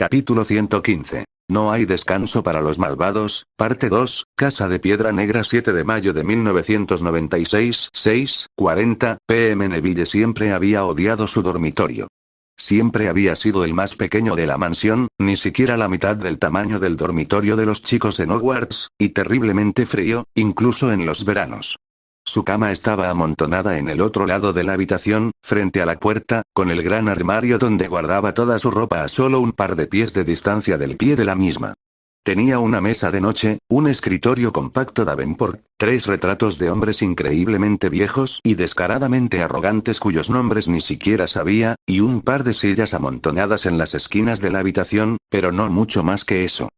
Capítulo 115. No hay descanso para los malvados, parte 2, Casa de Piedra Negra 7 de mayo de 1996, 6:40 p.m. Neville siempre había odiado su dormitorio. Siempre había sido el más pequeño de la mansión, ni siquiera la mitad del tamaño del dormitorio de los chicos en Hogwarts, y terriblemente frío, incluso en los veranos. Su cama estaba amontonada en el otro lado de la habitación, frente a la puerta, con el gran armario donde guardaba toda su ropa a solo un par de pies de distancia del pie de la misma. Tenía una mesa de noche, un escritorio compacto Davenport, 3 retratos de hombres increíblemente viejos y descaradamente arrogantes cuyos nombres ni siquiera sabía, y un par de sillas amontonadas en las esquinas de la habitación, pero no mucho más que eso.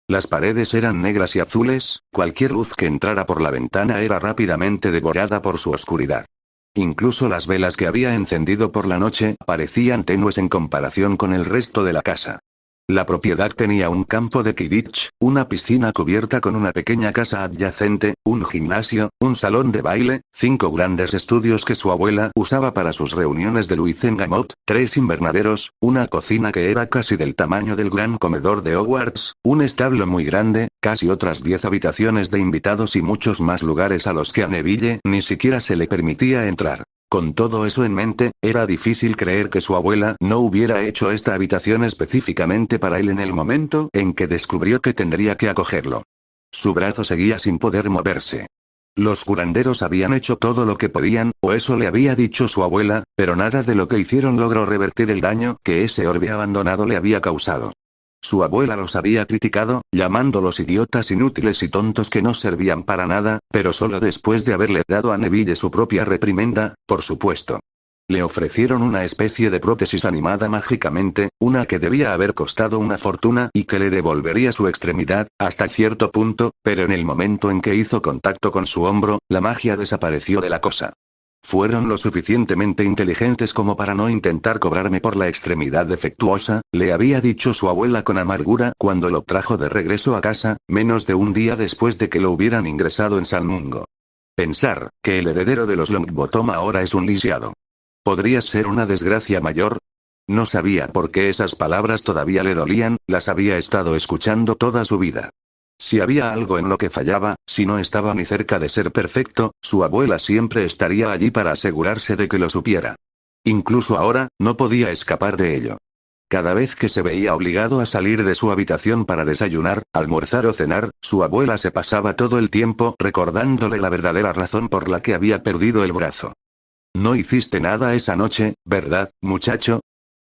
Las paredes eran negras y azules, cualquier luz que entrara por la ventana era rápidamente devorada por su oscuridad. Incluso las velas que había encendido por la noche parecían tenues en comparación con el resto de la casa. La propiedad tenía un campo de Quidditch, una piscina cubierta con una pequeña casa adyacente, un gimnasio, un salón de baile, 5 grandes estudios que su abuela usaba para sus reuniones de Luizengamot, 3 invernaderos, una cocina que era casi del tamaño del gran comedor de Hogwarts, un establo muy grande, casi otras 10 habitaciones de invitados y muchos más lugares a los que a Neville ni siquiera se le permitía entrar. Con todo eso en mente, era difícil creer que su abuela no hubiera hecho esta habitación específicamente para él en el momento en que descubrió que tendría que acogerlo. Su brazo seguía sin poder moverse. Los curanderos habían hecho todo lo que podían, o eso le había dicho su abuela, pero nada de lo que hicieron logró revertir el daño que ese orbe abandonado le había causado. Su abuela los había criticado, llamándolos idiotas inútiles y tontos que no servían para nada, pero solo después de haberle dado a Neville su propia reprimenda, por supuesto. Le ofrecieron una especie de prótesis animada mágicamente, una que debía haber costado una fortuna y que le devolvería su extremidad, hasta cierto punto, pero en el momento en que hizo contacto con su hombro, la magia desapareció de la cosa. Fueron lo suficientemente inteligentes como para no intentar cobrarme por la extremidad defectuosa, le había dicho su abuela con amargura cuando lo trajo de regreso a casa, menos de un día después de que lo hubieran ingresado en San Mungo. Pensar que el heredero de los Longbottom ahora es un lisiado. ¿Podría ser una desgracia mayor? No sabía por qué esas palabras todavía le dolían, las había estado escuchando toda su vida. Si había algo en lo que fallaba, si no estaba ni cerca de ser perfecto, su abuela siempre estaría allí para asegurarse de que lo supiera. Incluso ahora, no podía escapar de ello. Cada vez que se veía obligado a salir de su habitación para desayunar, almorzar o cenar, su abuela se pasaba todo el tiempo recordándole la verdadera razón por la que había perdido el brazo. «No hiciste nada esa noche, ¿verdad, muchacho?»,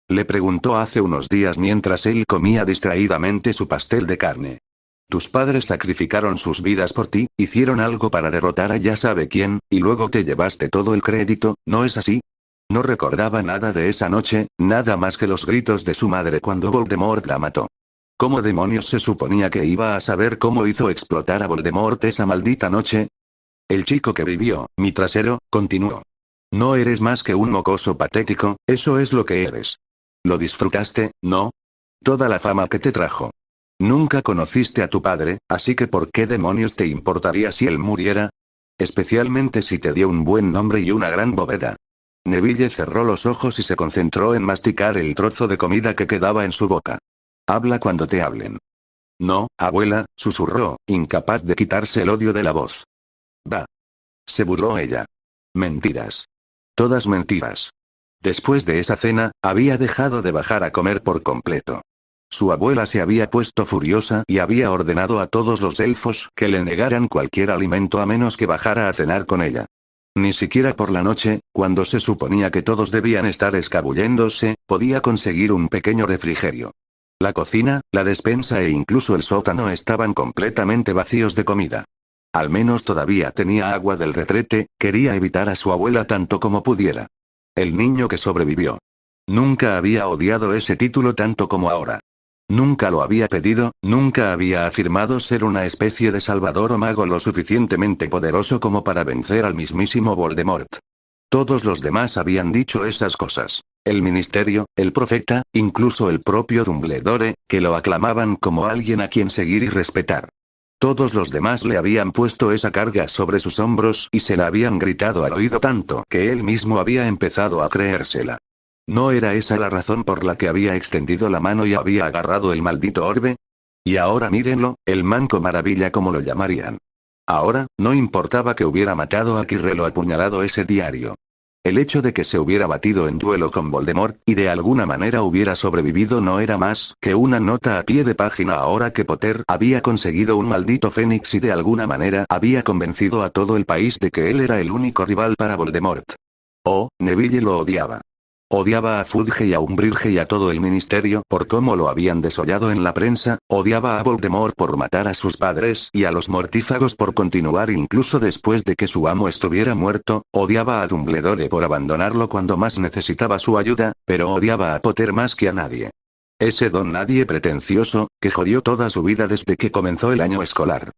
le preguntó hace unos días mientras él comía distraídamente su pastel de carne. Tus padres sacrificaron sus vidas por ti, hicieron algo para derrotar a ya sabe quién, y luego te llevaste todo el crédito, ¿no es así? No recordaba nada de esa noche, nada más que los gritos de su madre cuando Voldemort la mató. ¿Cómo demonios se suponía que iba a saber cómo hizo explotar a Voldemort esa maldita noche? El chico que vivió, mi trasero, continuó. No eres más que un mocoso patético, eso es lo que eres. ¿Lo disfrutaste, no? Toda la fama que te trajo. Nunca conociste a tu padre, así que ¿por qué demonios te importaría si él muriera? Especialmente si te dio un buen nombre y una gran bóveda. Neville cerró los ojos y se concentró en masticar el trozo de comida que quedaba en su boca. Habla cuando te hablen. No, abuela, susurró, incapaz de quitarse el odio de la voz. Va. Se burló ella. Mentiras. Todas mentiras. Después de esa cena, había dejado de bajar a comer por completo. Su abuela se había puesto furiosa y había ordenado a todos los elfos que le negaran cualquier alimento a menos que bajara a cenar con ella. Ni siquiera por la noche, cuando se suponía que todos debían estar escabulléndose, podía conseguir un pequeño refrigerio. La cocina, la despensa e incluso el sótano estaban completamente vacíos de comida. Al menos todavía tenía agua del retrete, quería evitar a su abuela tanto como pudiera. El niño que sobrevivió. Nunca había odiado ese título tanto como ahora. Nunca lo había pedido, nunca había afirmado ser una especie de salvador o mago lo suficientemente poderoso como para vencer al mismísimo Voldemort. Todos los demás habían dicho esas cosas. El ministerio, el profeta, incluso el propio Dumbledore, que lo aclamaban como alguien a quien seguir y respetar. Todos los demás le habían puesto esa carga sobre sus hombros y se la habían gritado al oído tanto que él mismo había empezado a creérsela. ¿No era esa la razón por la que había extendido la mano y había agarrado el maldito orbe? Y ahora mírenlo, el manco maravilla como lo llamarían. Ahora, no importaba que hubiera matado a Quirrell o apuñalado ese diario. El hecho de que se hubiera batido en duelo con Voldemort y de alguna manera hubiera sobrevivido no era más que una nota a pie de página ahora que Potter había conseguido un maldito fénix y de alguna manera había convencido a todo el país de que él era el único rival para Voldemort. Oh, Neville lo odiaba. Odiaba a Fudge y a Umbridge y a todo el ministerio por cómo lo habían desollado en la prensa, odiaba a Voldemort por matar a sus padres y a los mortífagos por continuar incluso después de que su amo estuviera muerto, odiaba a Dumbledore por abandonarlo cuando más necesitaba su ayuda, pero odiaba a Potter más que a nadie. Ese don nadie pretencioso, que jodió toda su vida desde que comenzó el año escolar.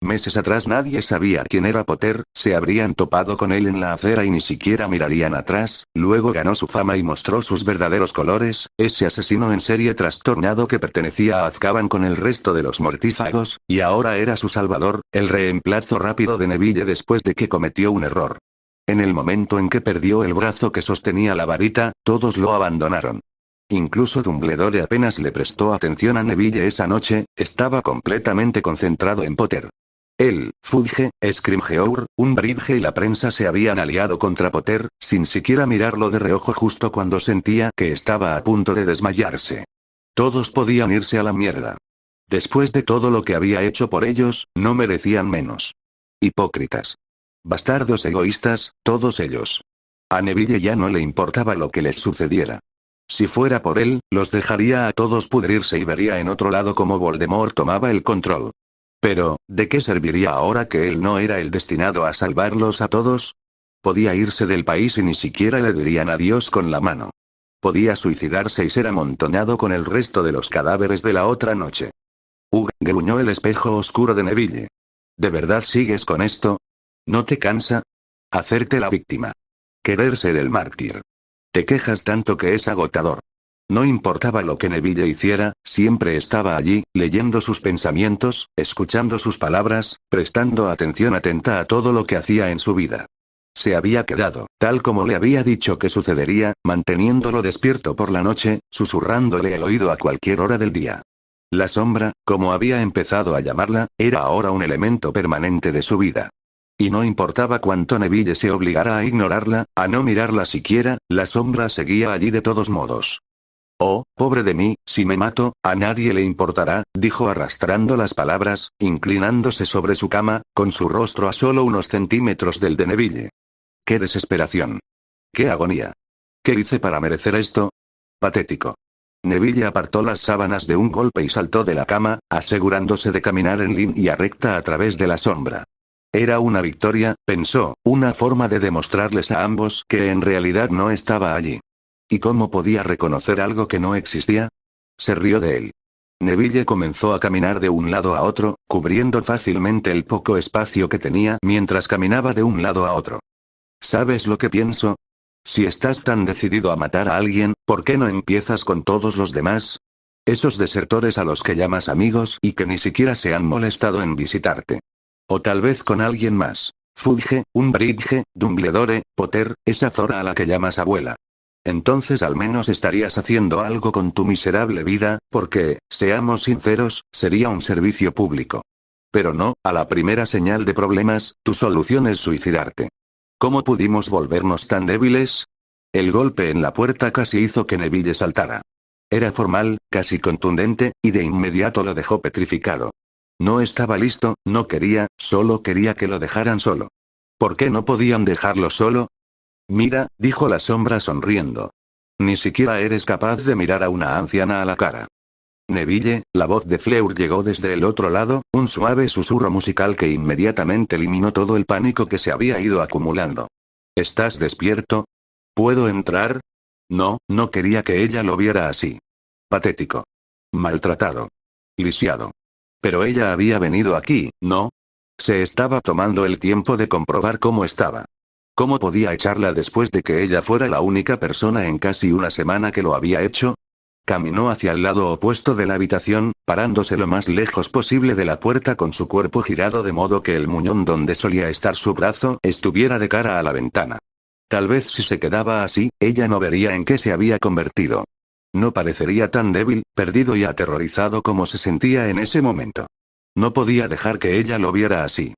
Meses atrás nadie sabía quién era Potter, se habrían topado con él en la acera y ni siquiera mirarían atrás, luego ganó su fama y mostró sus verdaderos colores, ese asesino en serie trastornado que pertenecía a Azkaban con el resto de los mortífagos, y ahora era su salvador, el reemplazo rápido de Neville después de que cometió un error. En el momento en que perdió el brazo que sostenía la varita, todos lo abandonaron. Incluso Dumbledore apenas le prestó atención a Neville esa noche, estaba completamente concentrado en Potter. Él, Fudge, Scrimgeour, Umbridge y la prensa se habían aliado contra Potter, sin siquiera mirarlo de reojo justo cuando sentía que estaba a punto de desmayarse. Todos podían irse a la mierda. Después de todo lo que había hecho por ellos, no merecían menos. Hipócritas. Bastardos egoístas, todos ellos. A Neville ya no le importaba lo que les sucediera. Si fuera por él, los dejaría a todos pudrirse y vería en otro lado cómo Voldemort tomaba el control. Pero, ¿de qué serviría ahora que él no era el destinado a salvarlos a todos? Podía irse del país y ni siquiera le dirían adiós con la mano. Podía suicidarse y ser amontonado con el resto de los cadáveres de la otra noche. Gruñó el espejo oscuro de Neville. ¿De verdad sigues con esto? ¿No te cansa? Hacerte la víctima. Querer ser el mártir. Te quejas tanto que es agotador. No importaba lo que Neville hiciera, siempre estaba allí, leyendo sus pensamientos, escuchando sus palabras, prestando atención atenta a todo lo que hacía en su vida. Se había quedado, tal como le había dicho que sucedería, manteniéndolo despierto por la noche, susurrándole al oído a cualquier hora del día. La sombra, como había empezado a llamarla, era ahora un elemento permanente de su vida. Y no importaba cuánto Neville se obligara a ignorarla, a no mirarla siquiera, la sombra seguía allí de todos modos. Oh, pobre de mí, si me mato, a nadie le importará, dijo arrastrando las palabras, inclinándose sobre su cama, con su rostro a solo unos centímetros del de Neville. ¡Qué desesperación! ¡Qué agonía! ¿Qué hice para merecer esto? Patético. Neville apartó las sábanas de un golpe y saltó de la cama, asegurándose de caminar en línea recta a través de la sombra. Era una victoria, pensó, una forma de demostrarles a ambos que en realidad no estaba allí. ¿Y cómo podía reconocer algo que no existía? Se rió de él. Neville comenzó a caminar de un lado a otro, cubriendo fácilmente el poco espacio que tenía mientras caminaba de un lado a otro. ¿Sabes lo que pienso? Si estás tan decidido a matar a alguien, ¿por qué no empiezas con todos los demás? Esos desertores a los que llamas amigos y que ni siquiera se han molestado en visitarte. O tal vez con alguien más. Fudge, Umbridge, Dumbledore, Potter, esa Zora a la que llamas abuela. Entonces al menos estarías haciendo algo con tu miserable vida, porque, seamos sinceros, sería un servicio público. Pero no, a la primera señal de problemas, tu solución es suicidarte. ¿Cómo pudimos volvernos tan débiles? El golpe en la puerta casi hizo que Neville saltara. Era formal, casi contundente, y de inmediato lo dejó petrificado. No estaba listo, no quería, solo quería que lo dejaran solo. ¿Por qué no podían dejarlo solo? Mira, dijo la sombra sonriendo. Ni siquiera eres capaz de mirar a una anciana a la cara. Neville, la voz de Fleur llegó desde el otro lado, un suave susurro musical que inmediatamente eliminó todo el pánico que se había ido acumulando. ¿Estás despierto? ¿Puedo entrar? No, no quería que ella lo viera así. Patético. Maltratado. Lisiado. Pero ella había venido aquí, ¿no? Se estaba tomando el tiempo de comprobar cómo estaba. ¿Cómo podía echarla después de que ella fuera la única persona en casi una semana que lo había hecho? Caminó hacia el lado opuesto de la habitación, parándose lo más lejos posible de la puerta con su cuerpo girado de modo que el muñón donde solía estar su brazo estuviera de cara a la ventana. Tal vez si se quedaba así, ella no vería en qué se había convertido. No parecería tan débil, perdido y aterrorizado como se sentía en ese momento. No podía dejar que ella lo viera así.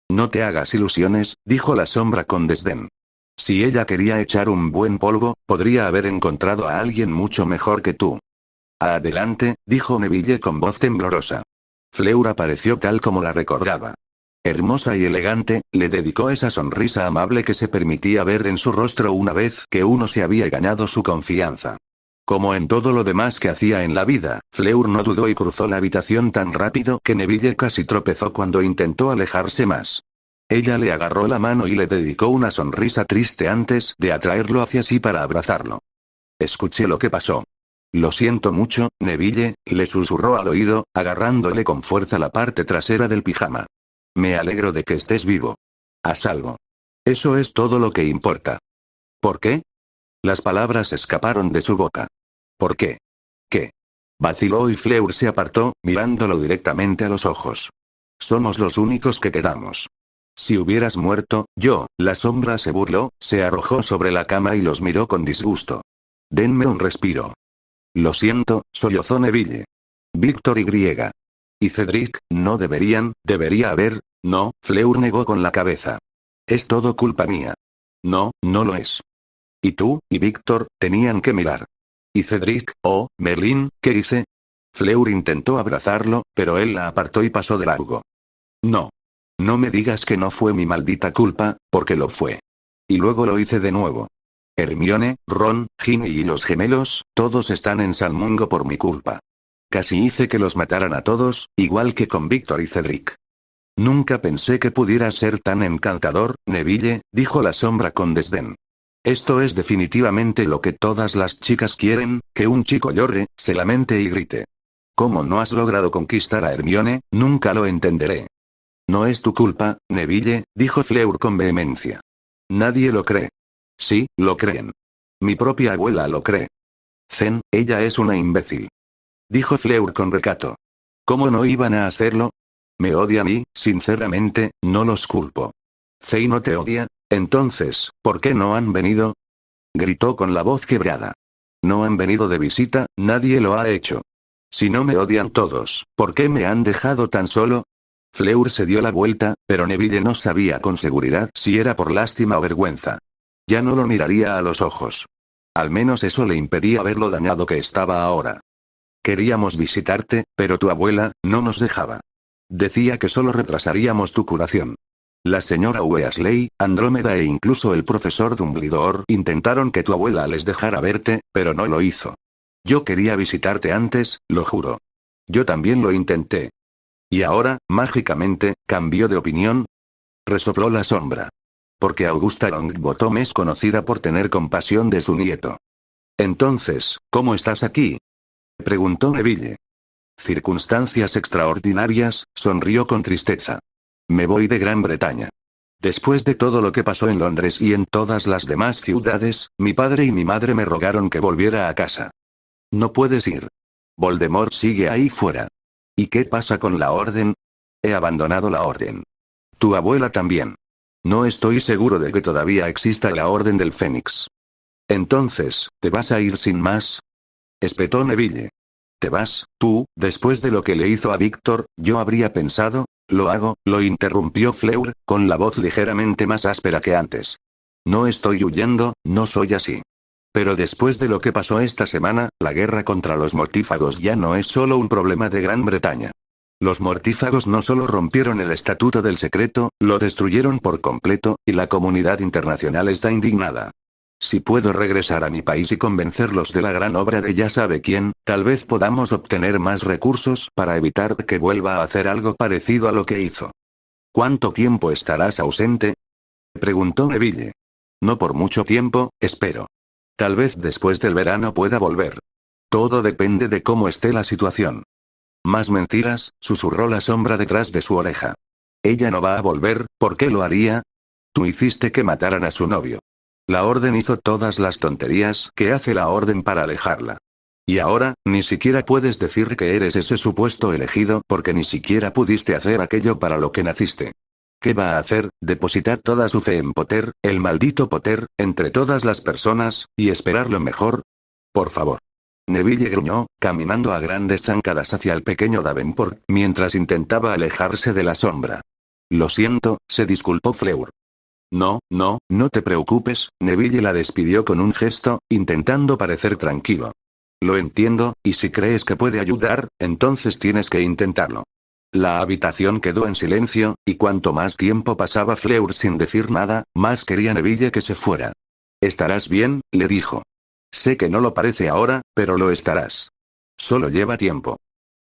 No te hagas ilusiones, dijo la sombra con desdén. Si ella quería echar un buen polvo, podría haber encontrado a alguien mucho mejor que tú. Adelante, dijo Neville con voz temblorosa. Fleur apareció tal como la recordaba. Hermosa y elegante, le dedicó esa sonrisa amable que se permitía ver en su rostro una vez que uno se había ganado su confianza. Como en todo lo demás que hacía en la vida, Fleur no dudó y cruzó la habitación tan rápido que Neville casi tropezó cuando intentó alejarse más. Ella le agarró la mano y le dedicó una sonrisa triste antes de atraerlo hacia sí para abrazarlo. Escuché lo que pasó. Lo siento mucho, Neville, le susurró al oído, agarrándole con fuerza la parte trasera del pijama. Me alegro de que estés vivo. A salvo. Eso es todo lo que importa. ¿Por qué? Las palabras escaparon de su boca. ¿Por qué? ¿Qué? Vaciló y Fleur se apartó, mirándolo directamente a los ojos. Somos los únicos que quedamos. Si hubieras muerto, yo, la sombra se burló, se arrojó sobre la cama y los miró con disgusto. Denme un respiro. Lo siento, sollozó Neville. Víctor y. Y Cedric, no debería haber, no, Fleur negó con la cabeza. Es todo culpa mía. No, no lo es. Y tú, y Víctor, tenían que mirar. Y Cedric, oh, Merlin, ¿qué hice? Fleur intentó abrazarlo, pero él la apartó y pasó de largo. No. No me digas que no fue mi maldita culpa, porque lo fue. Y luego lo hice de nuevo. Hermione, Ron, Ginny y los gemelos, todos están en Salmungo por mi culpa. Casi hice que los mataran a todos, igual que con Víctor y Cedric. Nunca pensé que pudiera ser tan encantador, Neville, dijo la sombra con desdén. Esto es definitivamente lo que todas las chicas quieren, que un chico llore, se lamente y grite. ¿Cómo no has logrado conquistar a Hermione? Nunca lo entenderé. No es tu culpa, Neville, dijo Fleur con vehemencia. Nadie lo cree. Sí, lo creen. Mi propia abuela lo cree. Zen, ella es una imbécil. Dijo Fleur con recato. ¿Cómo no iban a hacerlo? Me odia a mí, sinceramente, no los culpo. ¿Zey no te odia? Entonces, ¿por qué no han venido? Gritó con la voz quebrada. No han venido de visita, nadie lo ha hecho. Si no me odian todos, ¿por qué me han dejado tan solo? Fleur se dio la vuelta, pero Neville no sabía con seguridad si era por lástima o vergüenza. Ya no lo miraría a los ojos. Al menos eso le impedía ver lo dañado que estaba ahora. Queríamos visitarte, pero tu abuela no nos dejaba. Decía que solo retrasaríamos tu curación. La señora Weasley, Andrómeda e incluso el profesor Dumbledore intentaron que tu abuela les dejara verte, pero no lo hizo. Yo quería visitarte antes, lo juro. Yo también lo intenté. ¿Y ahora, mágicamente, cambió de opinión? Resopló la sombra. Porque Augusta Longbottom es conocida por tener compasión de su nieto. Entonces, ¿cómo estás aquí? Preguntó Neville. Circunstancias extraordinarias, sonrió con tristeza. Me voy de Gran Bretaña. Después de todo lo que pasó en Londres y en todas las demás ciudades, mi padre y mi madre me rogaron que volviera a casa. No puedes ir. Voldemort sigue ahí fuera. ¿Y qué pasa con la orden? He abandonado la orden. Tu abuela también. No estoy seguro de que todavía exista la Orden del Fénix. Entonces, ¿te vas a ir sin más? Espetó Neville. ¿Te vas, tú, después de lo que le hizo a Víctor? Yo habría pensado. Lo hago, lo interrumpió Fleur, con la voz ligeramente más áspera que antes. No estoy huyendo, no soy así. Pero después de lo que pasó esta semana, la guerra contra los mortífagos ya no es solo un problema de Gran Bretaña. Los mortífagos no solo rompieron el Estatuto del Secreto, lo destruyeron por completo, y la comunidad internacional está indignada. Si puedo regresar a mi país y convencerlos de la gran obra de ya sabe quién, tal vez podamos obtener más recursos para evitar que vuelva a hacer algo parecido a lo que hizo. ¿Cuánto tiempo estarás ausente? Preguntó Neville. No por mucho tiempo, espero. Tal vez después del verano pueda volver. Todo depende de cómo esté la situación. Más mentiras, susurró la sombra detrás de su oreja. Ella no va a volver, ¿por qué lo haría? Tú hiciste que mataran a su novio. La Orden hizo todas las tonterías que hace la Orden para alejarla. Y ahora, ni siquiera puedes decir que eres ese supuesto elegido porque ni siquiera pudiste hacer aquello para lo que naciste. ¿Qué va a hacer? Depositar toda su fe en Potter, el maldito Potter, entre todas las personas, y esperar lo mejor. Por favor. Neville gruñó, caminando a grandes zancadas hacia el pequeño Davenport, mientras intentaba alejarse de la sombra. Lo siento, se disculpó Fleur. No, no, no te preocupes, Neville la despidió con un gesto, intentando parecer tranquilo. Lo entiendo, y si crees que puede ayudar, entonces tienes que intentarlo. La habitación quedó en silencio, y cuanto más tiempo pasaba Fleur sin decir nada, más quería Neville que se fuera. «Estarás bien», le dijo. «Sé que no lo parece ahora, pero lo estarás. Solo lleva tiempo».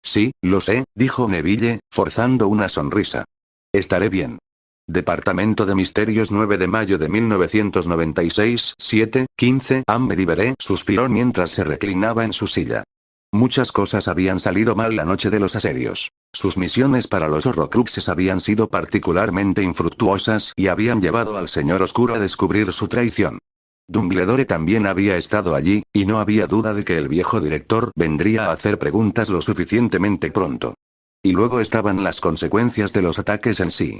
«Sí, lo sé», dijo Neville, forzando una sonrisa. «Estaré bien». Departamento de Misterios 9 de mayo de 1996, 7:15 Bedivere suspiró mientras se reclinaba en su silla. Muchas cosas habían salido mal la noche de los asedios. Sus misiones para los Horrocruxes habían sido particularmente infructuosas y habían llevado al Señor Oscuro a descubrir su traición. Dumbledore también había estado allí, y no había duda de que el viejo director vendría a hacer preguntas lo suficientemente pronto. Y luego estaban las consecuencias de los ataques en sí.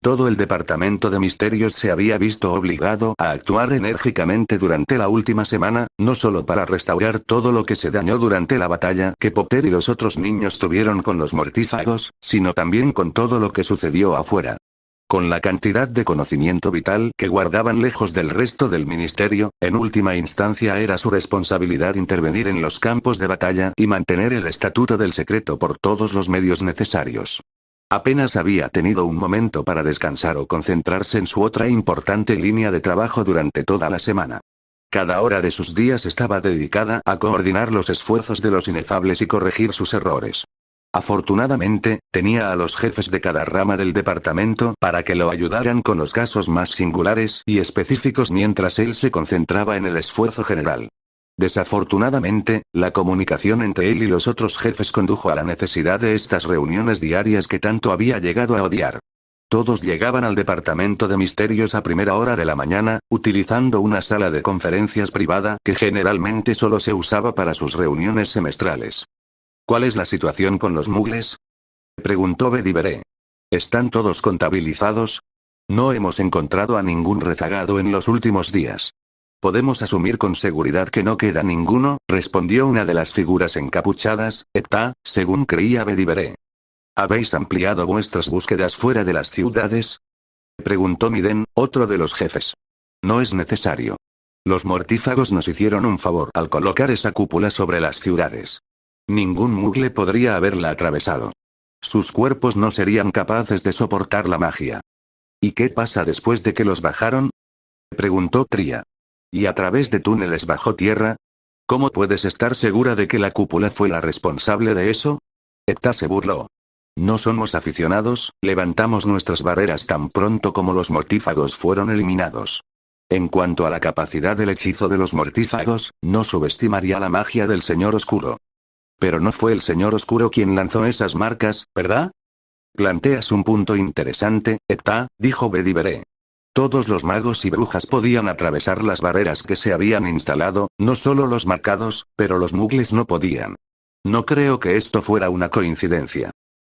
Todo el Departamento de Misterios se había visto obligado a actuar enérgicamente durante la última semana, no solo para restaurar todo lo que se dañó durante la batalla que Potter y los otros niños tuvieron con los mortífagos, sino también con todo lo que sucedió afuera. Con la cantidad de conocimiento vital que guardaban lejos del resto del ministerio, en última instancia era su responsabilidad intervenir en los campos de batalla y mantener el estatuto del secreto por todos los medios necesarios. Apenas había tenido un momento para descansar o concentrarse en su otra importante línea de trabajo durante toda la semana. Cada hora de sus días estaba dedicada a coordinar los esfuerzos de los inefables y corregir sus errores. Afortunadamente, tenía a los jefes de cada rama del departamento para que lo ayudaran con los casos más singulares y específicos mientras él se concentraba en el esfuerzo general. Desafortunadamente, la comunicación entre él y los otros jefes condujo a la necesidad de estas reuniones diarias que tanto había llegado a odiar. Todos llegaban al departamento de misterios a primera hora de la mañana, utilizando una sala de conferencias privada que generalmente solo se usaba para sus reuniones semestrales. ¿Cuál es la situación con los muggles?, preguntó Bedivere. ¿Están todos contabilizados? No hemos encontrado a ningún rezagado en los últimos días. Podemos asumir con seguridad que no queda ninguno, respondió una de las figuras encapuchadas, según creía Bedivere. ¿Habéis ampliado vuestras búsquedas fuera de las ciudades?, preguntó Miden, otro de los jefes. No es necesario. Los mortífagos nos hicieron un favor al colocar esa cúpula sobre las ciudades. Ningún muggle podría haberla atravesado. Sus cuerpos no serían capaces de soportar la magia. ¿Y qué pasa después de que los bajaron?, preguntó Tria. ¿Y a través de túneles bajo tierra? ¿Cómo puedes estar segura de que la cúpula fue la responsable de eso? Etta se burló. No somos aficionados, levantamos nuestras barreras tan pronto como los mortífagos fueron eliminados. En cuanto a la capacidad del hechizo de los mortífagos, no subestimaría la magia del Señor Oscuro. Pero no fue el Señor Oscuro quien lanzó esas marcas, ¿verdad? Planteas un punto interesante, Etta, dijo Bedivere. Todos los magos y brujas podían atravesar las barreras que se habían instalado, no solo los marcados, pero los muggles no podían. No creo que esto fuera una coincidencia.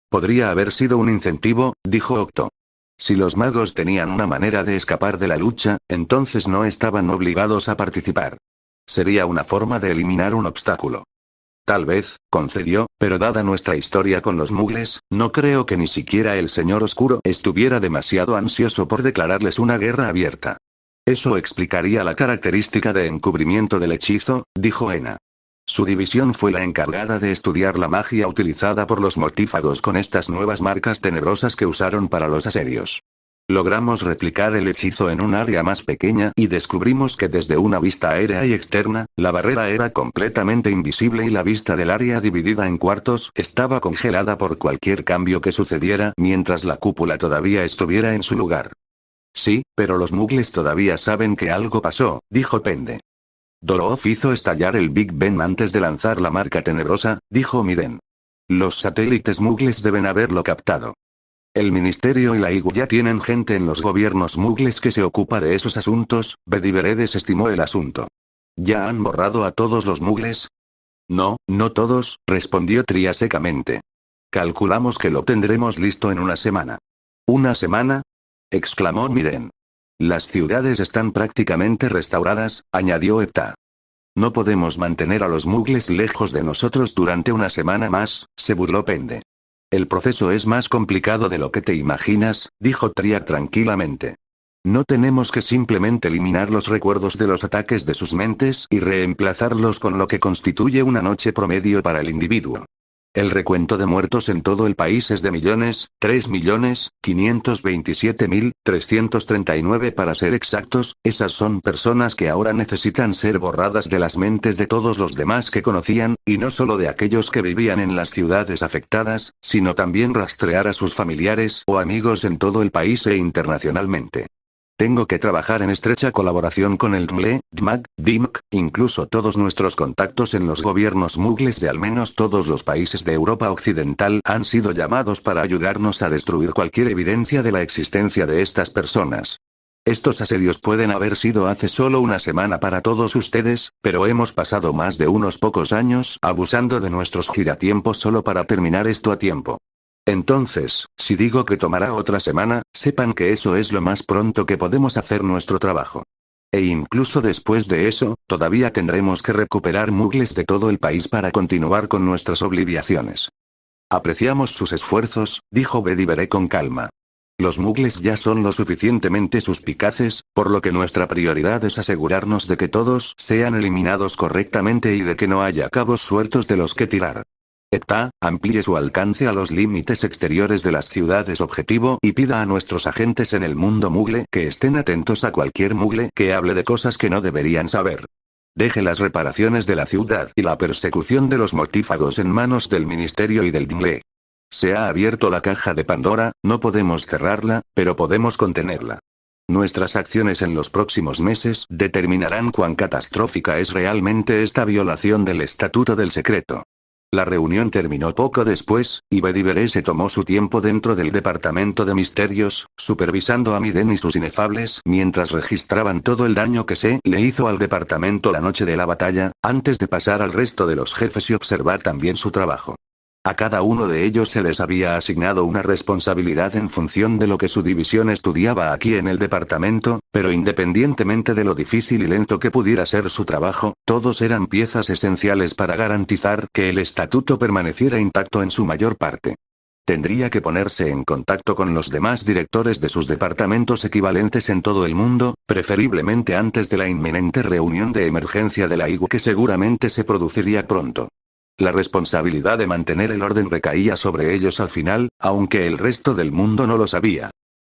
Podría haber sido un incentivo, dijo Octo. Si los magos tenían una manera de escapar de la lucha, entonces no estaban obligados a participar. Sería una forma de eliminar un obstáculo. Tal vez, concedió, pero dada nuestra historia con los muggles, no creo que ni siquiera el Señor Oscuro estuviera demasiado ansioso por declararles una guerra abierta. Eso explicaría la característica de encubrimiento del hechizo, dijo Ena. Su división fue la encargada de estudiar la magia utilizada por los mortífagos con estas nuevas marcas tenebrosas que usaron para los asedios. Logramos replicar el hechizo en un área más pequeña y descubrimos que desde una vista aérea y externa, la barrera era completamente invisible y la vista del área dividida en cuartos estaba congelada por cualquier cambio que sucediera mientras la cúpula todavía estuviera en su lugar. Sí, pero los muggles todavía saben que algo pasó, dijo Pende. Doloof hizo estallar el Big Ben antes de lanzar la marca tenebrosa, dijo Miden. Los satélites muggles deben haberlo captado. El ministerio y la IGU ya tienen gente en los gobiernos muggles que se ocupa de esos asuntos, Bedivere desestimó el asunto. ¿Ya han borrado a todos los muggles? No, no todos, respondió Tria secamente. Calculamos que lo tendremos listo en una semana. ¿Una semana? exclamó Miren. Las ciudades están prácticamente restauradas, añadió Epta. No podemos mantener a los mugles lejos de nosotros durante una semana más, se burló Pende. El proceso es más complicado de lo que te imaginas, dijo Triak tranquilamente. No tenemos que simplemente eliminar los recuerdos de los ataques de sus mentes y reemplazarlos con lo que constituye una noche promedio para el individuo. El recuento de muertos en todo el país es de 3.527.339 para ser exactos. Esas son personas que ahora necesitan ser borradas de las mentes de todos los demás que conocían, y no solo de aquellos que vivían en las ciudades afectadas, sino también rastrear a sus familiares o amigos en todo el país e internacionalmente. Tengo que trabajar en estrecha colaboración con el DMLE, DMAG, DIMC, incluso todos nuestros contactos en los gobiernos mugles de al menos todos los países de Europa Occidental han sido llamados para ayudarnos a destruir cualquier evidencia de la existencia de estas personas. Estos asedios pueden haber sido hace solo una semana para todos ustedes, pero hemos pasado más de unos pocos años abusando de nuestros giratiempos solo para terminar esto a tiempo. Entonces, si digo que tomará otra semana, sepan que eso es lo más pronto que podemos hacer nuestro trabajo. E incluso después de eso, todavía tendremos que recuperar mugles de todo el país para continuar con nuestras obligaciones. Apreciamos sus esfuerzos, dijo Bedivere con calma. Los mugles ya son lo suficientemente suspicaces, por lo que nuestra prioridad es asegurarnos de que todos sean eliminados correctamente y de que no haya cabos sueltos de los que tirar. Epta, amplíe su alcance a los límites exteriores de las ciudades objetivo y pida a nuestros agentes en el mundo mugle que estén atentos a cualquier mugle que hable de cosas que no deberían saber. Deje las reparaciones de la ciudad y la persecución de los mortífagos en manos del ministerio y del DMLE. Se ha abierto la caja de Pandora, no podemos cerrarla, pero podemos contenerla. Nuestras acciones en los próximos meses determinarán cuán catastrófica es realmente esta violación del Estatuto del Secreto. La reunión terminó poco después, y Bedivere se tomó su tiempo dentro del Departamento de Misterios, supervisando a Miden y sus inefables mientras registraban todo el daño que se le hizo al departamento la noche de la batalla, antes de pasar al resto de los jefes y observar también su trabajo. A cada uno de ellos se les había asignado una responsabilidad en función de lo que su división estudiaba aquí en el departamento, pero independientemente de lo difícil y lento que pudiera ser su trabajo, todos eran piezas esenciales para garantizar que el estatuto permaneciera intacto en su mayor parte. Tendría que ponerse en contacto con los demás directores de sus departamentos equivalentes en todo el mundo, preferiblemente antes de la inminente reunión de emergencia de la IGU que seguramente se produciría pronto. La responsabilidad de mantener el orden recaía sobre ellos al final, aunque el resto del mundo no lo sabía.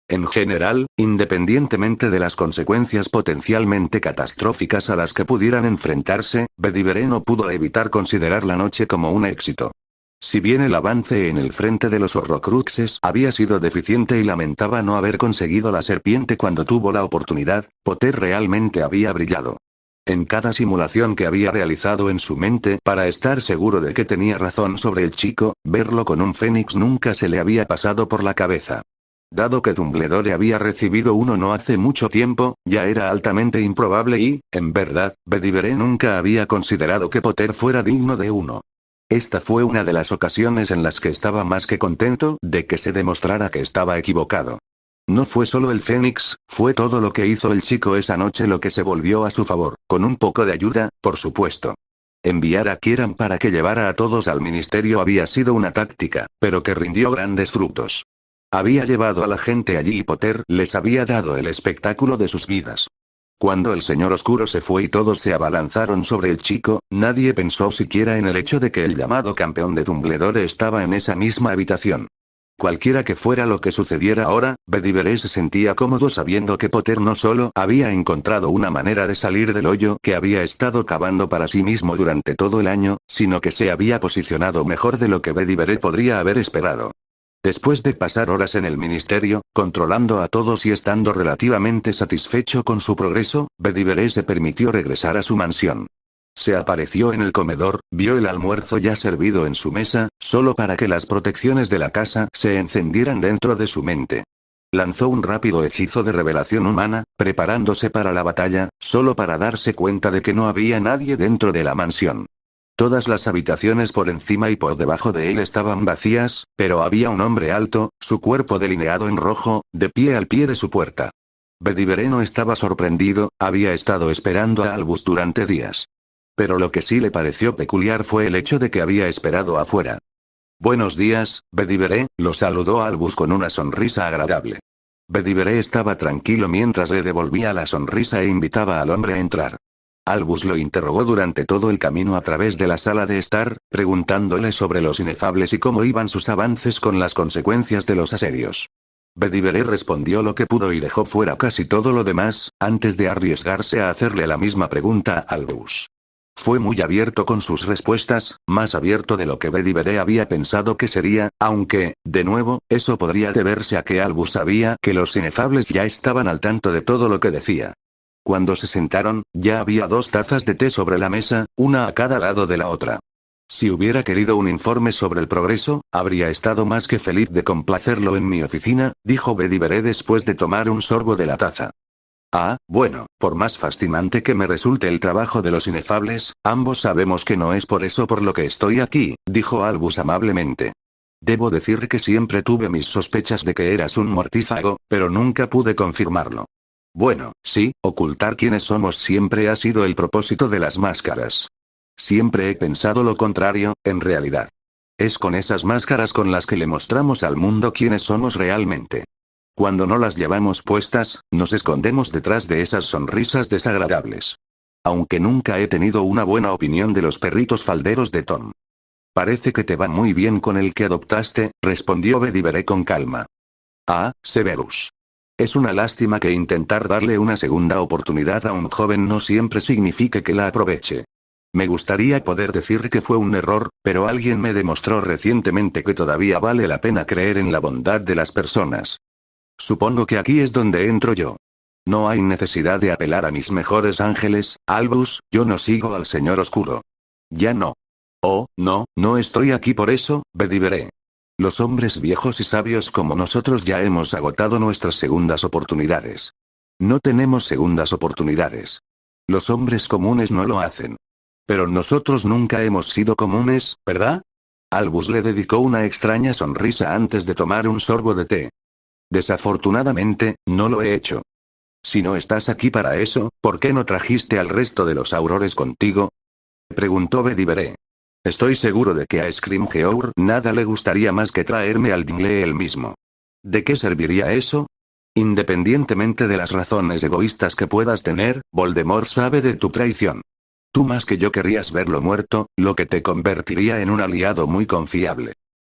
En general, independientemente de las consecuencias potencialmente catastróficas a las que pudieran enfrentarse, Bedivere no pudo evitar considerar la noche como un éxito. Si bien el avance en el frente de los Horrocruxes había sido deficiente y lamentaba no haber conseguido la serpiente cuando tuvo la oportunidad, Potter realmente había brillado. En cada simulación que había realizado en su mente para estar seguro de que tenía razón sobre el chico, verlo con un fénix nunca se le había pasado por la cabeza. Dado que Dumbledore había recibido uno no hace mucho tiempo, ya era altamente improbable y, en verdad, Bedivere nunca había considerado que Potter fuera digno de uno. Esta fue una de las ocasiones en las que estaba más que contento de que se demostrara que estaba equivocado. No fue solo el Fénix, fue todo lo que hizo el chico esa noche lo que se volvió a su favor, con un poco de ayuda, por supuesto. Enviar a Kieran para que llevara a todos al ministerio había sido una táctica, pero que rindió grandes frutos. Había llevado a la gente allí y Potter les había dado el espectáculo de sus vidas. Cuando el señor oscuro se fue y todos se abalanzaron sobre el chico, nadie pensó siquiera en el hecho de que el llamado campeón de Dumbledore estaba en esa misma habitación. Cualquiera que fuera lo que sucediera ahora, Bedivere se sentía cómodo sabiendo que Potter no solo había encontrado una manera de salir del hoyo que había estado cavando para sí mismo durante todo el año, sino que se había posicionado mejor de lo que Bedivere podría haber esperado. Después de pasar horas en el ministerio, controlando a todos y estando relativamente satisfecho con su progreso, Bedivere se permitió regresar a su mansión. Se apareció en el comedor, vio el almuerzo ya servido en su mesa, solo para que las protecciones de la casa se encendieran dentro de su mente. Lanzó un rápido hechizo de revelación humana, preparándose para la batalla, solo para darse cuenta de que no había nadie dentro de la mansión. Todas las habitaciones por encima y por debajo de él estaban vacías, pero había un hombre alto, su cuerpo delineado en rojo, de pie al pie de su puerta. Bedivere no estaba sorprendido, había estado esperando a Albus durante días. Pero lo que sí le pareció peculiar fue el hecho de que había esperado afuera. Buenos días, Bedivere, lo saludó Albus con una sonrisa agradable. Bedivere estaba tranquilo mientras le devolvía la sonrisa e invitaba al hombre a entrar. Albus lo interrogó durante todo el camino a través de la sala de estar, preguntándole sobre los inefables y cómo iban sus avances con las consecuencias de los asedios. Bedivere respondió lo que pudo y dejó fuera casi todo lo demás, antes de arriesgarse a hacerle la misma pregunta a Albus. Fue muy abierto con sus respuestas, más abierto de lo que Bedivere había pensado que sería, aunque, de nuevo, eso podría deberse a que Albus sabía que los inefables ya estaban al tanto de todo lo que decía. Cuando se sentaron, ya había 2 tazas de té sobre la mesa, una a cada lado de la otra. Si hubiera querido un informe sobre el progreso, habría estado más que feliz de complacerlo en mi oficina, dijo Bedivere después de tomar un sorbo de la taza. Ah, bueno, por más fascinante que me resulte el trabajo de los inefables, ambos sabemos que no es por eso por lo que estoy aquí, dijo Albus amablemente. Debo decir que siempre tuve mis sospechas de que eras un mortífago, pero nunca pude confirmarlo. Bueno, sí, ocultar quiénes somos siempre ha sido el propósito de las máscaras. Siempre he pensado lo contrario, en realidad. Es con esas máscaras con las que le mostramos al mundo quiénes somos realmente. Cuando no las llevamos puestas, nos escondemos detrás de esas sonrisas desagradables. Aunque nunca he tenido una buena opinión de los perritos falderos de Tom. Parece que te va muy bien con el que adoptaste, respondió Bedivere con calma. Ah, Severus. Es una lástima que intentar darle una segunda oportunidad a un joven no siempre signifique que la aproveche. Me gustaría poder decir que fue un error, pero alguien me demostró recientemente que todavía vale la pena creer en la bondad de las personas. Supongo que aquí es donde entro yo. No hay necesidad de apelar a mis mejores ángeles, Albus, yo no sigo al Señor Oscuro. Ya no. Oh, no, no estoy aquí por eso, Bedivere. Los hombres viejos y sabios como nosotros ya hemos agotado nuestras segundas oportunidades. No tenemos segundas oportunidades. Los hombres comunes no lo hacen. Pero nosotros nunca hemos sido comunes, ¿verdad? Albus le dedicó una extraña sonrisa antes de tomar un sorbo de té. Desafortunadamente, no lo he hecho. Si no estás aquí para eso, ¿por qué no trajiste al resto de los aurores contigo? Preguntó Bedivere. Estoy seguro de que a Scrimgeour nada le gustaría más que traerme al Dingle él mismo. ¿De qué serviría eso? Independientemente de las razones egoístas que puedas tener, Voldemort sabe de tu traición. Tú más que yo querrías verlo muerto, lo que te convertiría en un aliado muy confiable.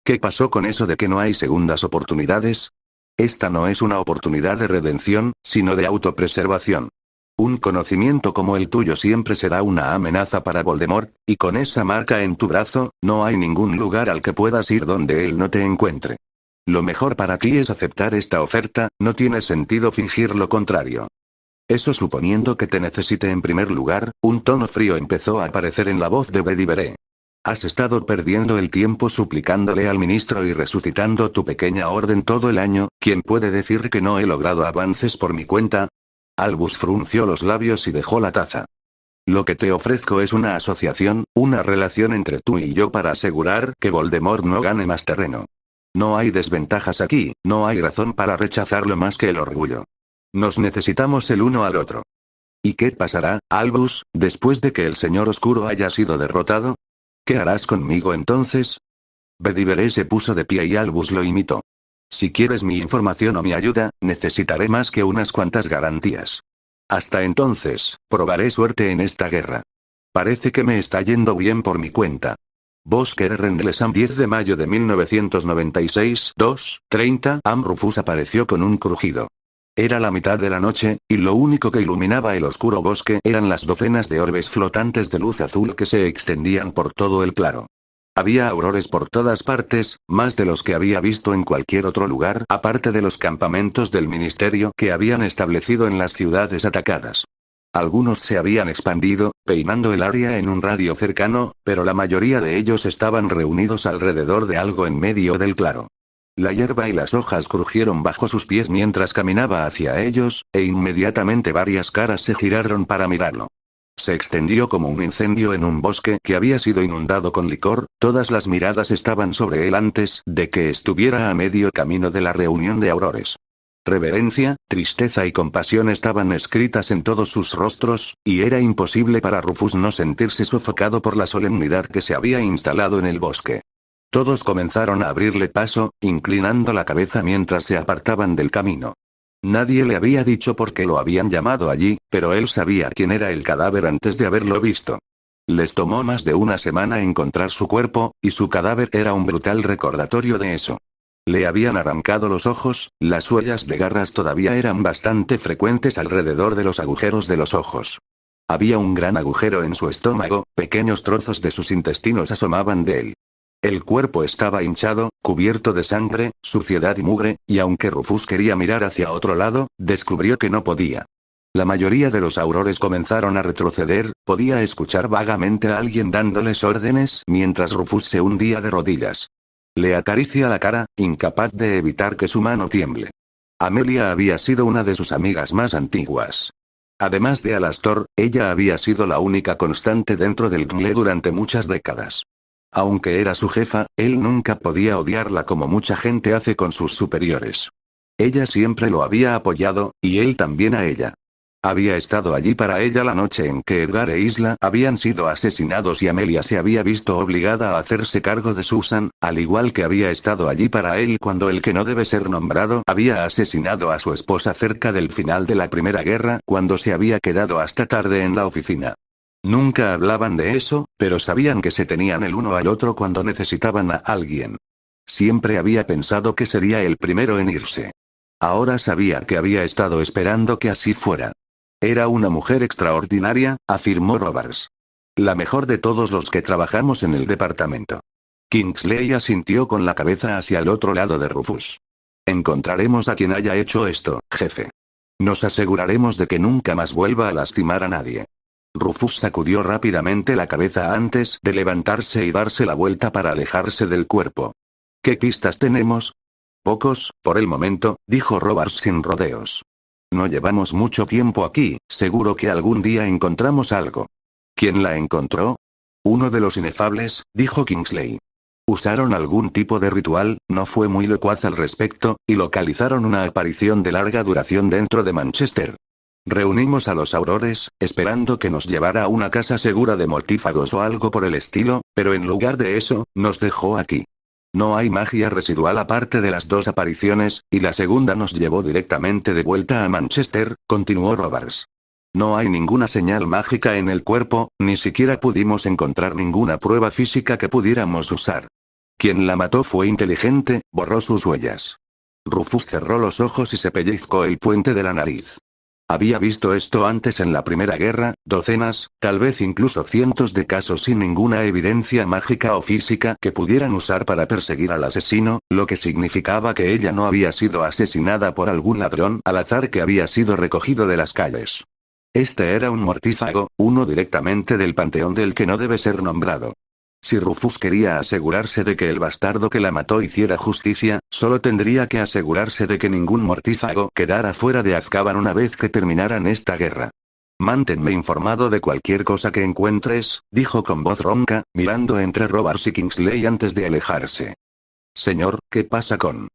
¿Qué pasó con eso de que no hay segundas oportunidades? Esta no es una oportunidad de redención, sino de autopreservación. Un conocimiento como el tuyo siempre será una amenaza para Voldemort, y con esa marca en tu brazo, no hay ningún lugar al que puedas ir donde él no te encuentre. Lo mejor para ti es aceptar esta oferta, no tiene sentido fingir lo contrario. Eso suponiendo que te necesite en primer lugar, un tono frío empezó a aparecer en la voz de Bedivere. Has estado perdiendo el tiempo suplicándole al ministro y resucitando tu pequeña orden todo el año, ¿quién puede decir que no he logrado avances por mi cuenta? Albus frunció los labios y dejó la taza. Lo que te ofrezco es una asociación, una relación entre tú y yo para asegurar que Voldemort no gane más terreno. No hay desventajas aquí, no hay razón para rechazarlo más que el orgullo. Nos necesitamos el uno al otro. ¿Y qué pasará, Albus, después de que el Señor Oscuro haya sido derrotado? ¿Qué harás conmigo entonces? Bedivere se puso de pie y Albus lo imitó. Si quieres mi información o mi ayuda, necesitaré más que unas cuantas garantías. Hasta entonces, probaré suerte en esta guerra. Parece que me está yendo bien por mi cuenta. Bosque de Rendlesham 10 de mayo de 1996, 2:30 Am Rufus apareció con un crujido. Era la mitad de la noche, y lo único que iluminaba el oscuro bosque eran las docenas de orbes flotantes de luz azul que se extendían por todo el claro. Había aurores por todas partes, más de los que había visto en cualquier otro lugar, aparte de los campamentos del ministerio que habían establecido en las ciudades atacadas. Algunos se habían expandido, peinando el área en un radio cercano, pero la mayoría de ellos estaban reunidos alrededor de algo en medio del claro. La hierba y las hojas crujieron bajo sus pies mientras caminaba hacia ellos, e inmediatamente varias caras se giraron para mirarlo. se extendió como un incendio en un bosque que había sido inundado con licor, todas las miradas estaban sobre él antes de que estuviera a medio camino de la reunión de aurores. Reverencia, tristeza y compasión estaban escritas en todos sus rostros, y era imposible para Rufus no sentirse sofocado por la solemnidad que se había instalado en el bosque. Todos comenzaron a abrirle paso, inclinando la cabeza mientras se apartaban del camino. Nadie le había dicho por qué lo habían llamado allí, pero él sabía quién era el cadáver antes de haberlo visto. Les tomó más de una semana encontrar su cuerpo, y su cadáver era un brutal recordatorio de eso. Le habían arrancado los ojos, las huellas de garras todavía eran bastante frecuentes alrededor de los agujeros de los ojos. Había un gran agujero en su estómago, pequeños trozos de sus intestinos asomaban de él. El cuerpo estaba hinchado, cubierto de sangre, suciedad y mugre, y aunque Rufus quería mirar hacia otro lado, descubrió que no podía. La mayoría de los aurores comenzaron a retroceder, podía escuchar vagamente a alguien dándoles órdenes mientras Rufus se hundía de rodillas. Le acaricia la cara, incapaz de evitar que su mano tiemble. Amelia había sido una de sus amigas más antiguas. Además de Alastor, ella había sido la única constante dentro del GNLE durante muchas décadas. Aunque era su jefa, él nunca podía odiarla como mucha gente hace con sus superiores. Ella siempre lo había apoyado, y él también a ella. Había estado allí para ella la noche en que Edgar e Isla habían sido asesinados y Amelia se había visto obligada a hacerse cargo de Susan, al igual que había estado allí para él cuando el que no debe ser nombrado había asesinado a su esposa cerca del final de la Primera Guerra, cuando se había quedado hasta tarde en la oficina. Nunca hablaban de eso, pero sabían que se tenían el uno al otro cuando necesitaban a alguien. Siempre había pensado que sería el primero en irse. Ahora sabía que había estado esperando que así fuera. Era una mujer extraordinaria, afirmó Roberts. La mejor de todos los que trabajamos en el departamento. Kingsley asintió con la cabeza hacia el otro lado de Rufus. Encontraremos a quien haya hecho esto, jefe. Nos aseguraremos de que nunca más vuelva a lastimar a nadie. Rufus sacudió rápidamente la cabeza antes de levantarse y darse la vuelta para alejarse del cuerpo. ¿Qué pistas tenemos? Pocos, por el momento, dijo Roberts sin rodeos. No llevamos mucho tiempo aquí, seguro que algún día encontramos algo. ¿Quién la encontró? Uno de los inefables, dijo Kingsley. Usaron algún tipo de ritual, no fue muy locuaz al respecto, y localizaron una aparición de larga duración dentro de Manchester. Reunimos a los aurores, esperando que nos llevara a una casa segura de mortífagos o algo por el estilo, pero en lugar de eso, nos dejó aquí. No hay magia residual aparte de las dos apariciones, y la segunda nos llevó directamente de vuelta a Manchester, continuó Roberts. No hay ninguna señal mágica en el cuerpo, ni siquiera pudimos encontrar ninguna prueba física que pudiéramos usar. Quien la mató fue inteligente, borró sus huellas. Rufus cerró los ojos y se pellizcó el puente de la nariz. Había visto esto antes en la Primera Guerra, docenas, tal vez incluso cientos de casos sin ninguna evidencia mágica o física que pudieran usar para perseguir al asesino, lo que significaba que ella no había sido asesinada por algún ladrón al azar que había sido recogido de las calles. Este era un mortífago, uno directamente del panteón del que no debe ser nombrado. Si Rufus quería asegurarse de que el bastardo que la mató hiciera justicia, solo tendría que asegurarse de que ningún mortífago quedara fuera de Azkaban una vez que terminaran esta guerra. Manténme informado de cualquier cosa que encuentres, dijo con voz ronca, mirando entre Roberts y Kingsley antes de alejarse. Señor, ¿qué pasa con...?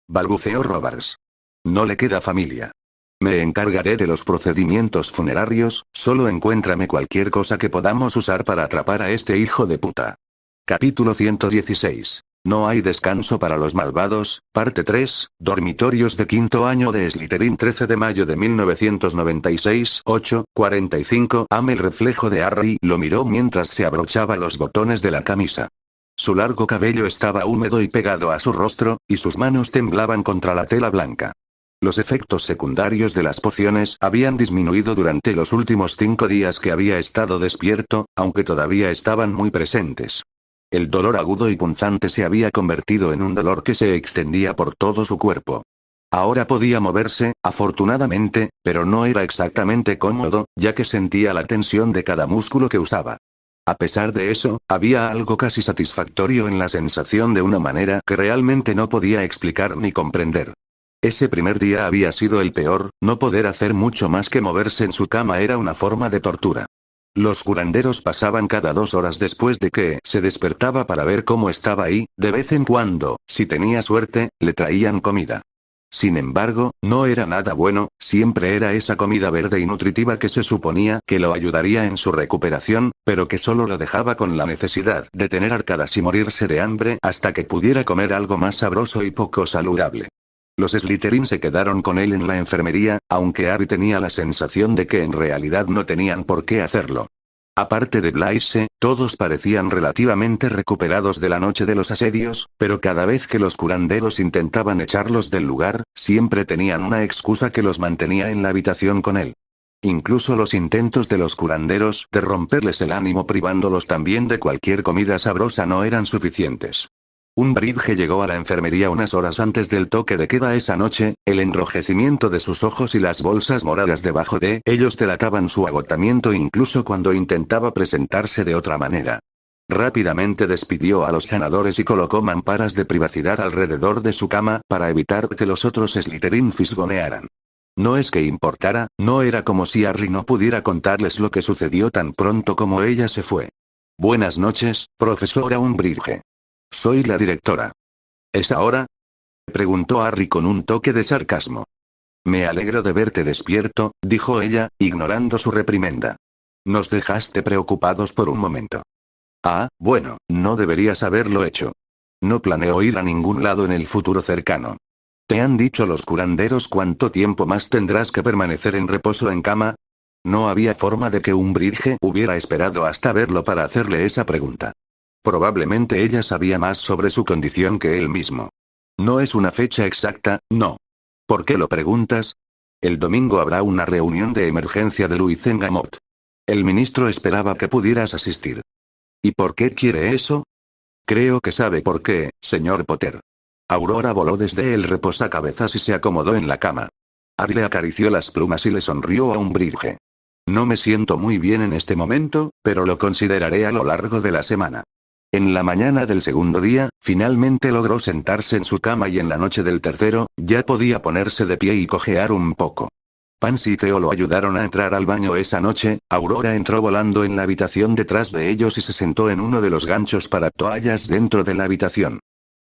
balbuceó Roberts. No le queda familia. Me encargaré de los procedimientos funerarios, solo encuéntrame cualquier cosa que podamos usar para atrapar a este hijo de puta. Capítulo 116. No hay descanso para los malvados, parte 3, dormitorios de quinto año de Slytherin 13 de mayo de 1996, 8:45 am. El reflejo de Harry lo miró mientras se abrochaba los botones de la camisa. Su largo cabello estaba húmedo y pegado a su rostro, y sus manos temblaban contra la tela blanca. Los efectos secundarios de las pociones habían disminuido durante los últimos 5 días que había estado despierto, aunque todavía estaban muy presentes. El dolor agudo y punzante se había convertido en un dolor que se extendía por todo su cuerpo. Ahora podía moverse, afortunadamente, pero no era exactamente cómodo, ya que sentía la tensión de cada músculo que usaba. A pesar de eso, había algo casi satisfactorio en la sensación de una manera que realmente no podía explicar ni comprender. Ese primer día había sido el peor, no poder hacer mucho más que moverse en su cama era una forma de tortura. Los curanderos pasaban cada 2 horas después de que se despertaba para ver cómo estaba y, de vez en cuando, si tenía suerte, le traían comida. Sin embargo, no era nada bueno, siempre era esa comida verde y nutritiva que se suponía que lo ayudaría en su recuperación, pero que solo lo dejaba con la necesidad de tener arcadas y morirse de hambre hasta que pudiera comer algo más sabroso y poco saludable. Los Slytherin se quedaron con él en la enfermería, aunque Harry tenía la sensación de que en realidad no tenían por qué hacerlo. Aparte de Blaise, todos parecían relativamente recuperados de la noche de los asedios, pero cada vez que los curanderos intentaban echarlos del lugar, siempre tenían una excusa que los mantenía en la habitación con él. Incluso los intentos de los curanderos de romperles el ánimo privándolos también de cualquier comida sabrosa no eran suficientes. Umbridge llegó a la enfermería unas horas antes del toque de queda esa noche, el enrojecimiento de sus ojos y las bolsas moradas debajo de ellos delataban su agotamiento incluso cuando intentaba presentarse de otra manera. Rápidamente despidió a los sanadores y colocó mamparas de privacidad alrededor de su cama para evitar que los otros Slytherin fisgonearan. No es que importara, no era como si Harry no pudiera contarles lo que sucedió tan pronto como ella se fue. Buenas noches, profesora Umbridge. Soy la directora. ¿Es ahora? Preguntó Harry con un toque de sarcasmo. Me alegro de verte despierto, dijo ella, ignorando su reprimenda. Nos dejaste preocupados por un momento. Ah, bueno, no deberías haberlo hecho. No planeo ir a ningún lado en el futuro cercano. ¿Te han dicho los curanderos cuánto tiempo más tendrás que permanecer en reposo en cama? No había forma de que Umbridge hubiera esperado hasta verlo para hacerle esa pregunta. Probablemente ella sabía más sobre su condición que él mismo. No es una fecha exacta, no. ¿Por qué lo preguntas? El domingo habrá una reunión de emergencia de Luis en Gamot. El ministro esperaba que pudieras asistir. ¿Y por qué quiere eso? Creo que sabe por qué, señor Potter. Aurora voló desde el reposacabezas y se acomodó en la cama. Harry le acarició las plumas y le sonrió a Umbridge. No me siento muy bien en este momento, pero lo consideraré a lo largo de la semana. En la mañana del segundo día, finalmente logró sentarse en su cama y en la noche del tercero, ya podía ponerse de pie y cojear un poco. Pansy y Theo lo ayudaron a entrar al baño esa noche. Aurora entró volando en la habitación detrás de ellos y se sentó en uno de los ganchos para toallas dentro de la habitación.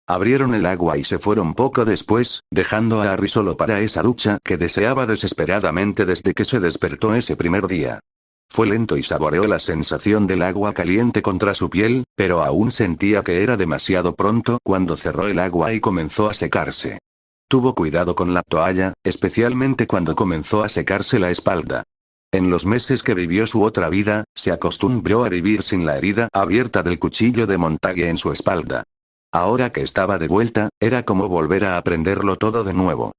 Abrieron el agua y se fueron poco después, dejando a Harry solo para esa ducha que deseaba desesperadamente desde que se despertó ese primer día. Fue lento y saboreó la sensación del agua caliente contra su piel, pero aún sentía que era demasiado pronto cuando cerró el agua y comenzó a secarse. Tuvo cuidado con la toalla, especialmente cuando comenzó a secarse la espalda. En los meses que vivió su otra vida, se acostumbró a vivir sin la herida abierta del cuchillo de Montague en su espalda. Ahora que estaba de vuelta, era como volver a aprenderlo todo de nuevo.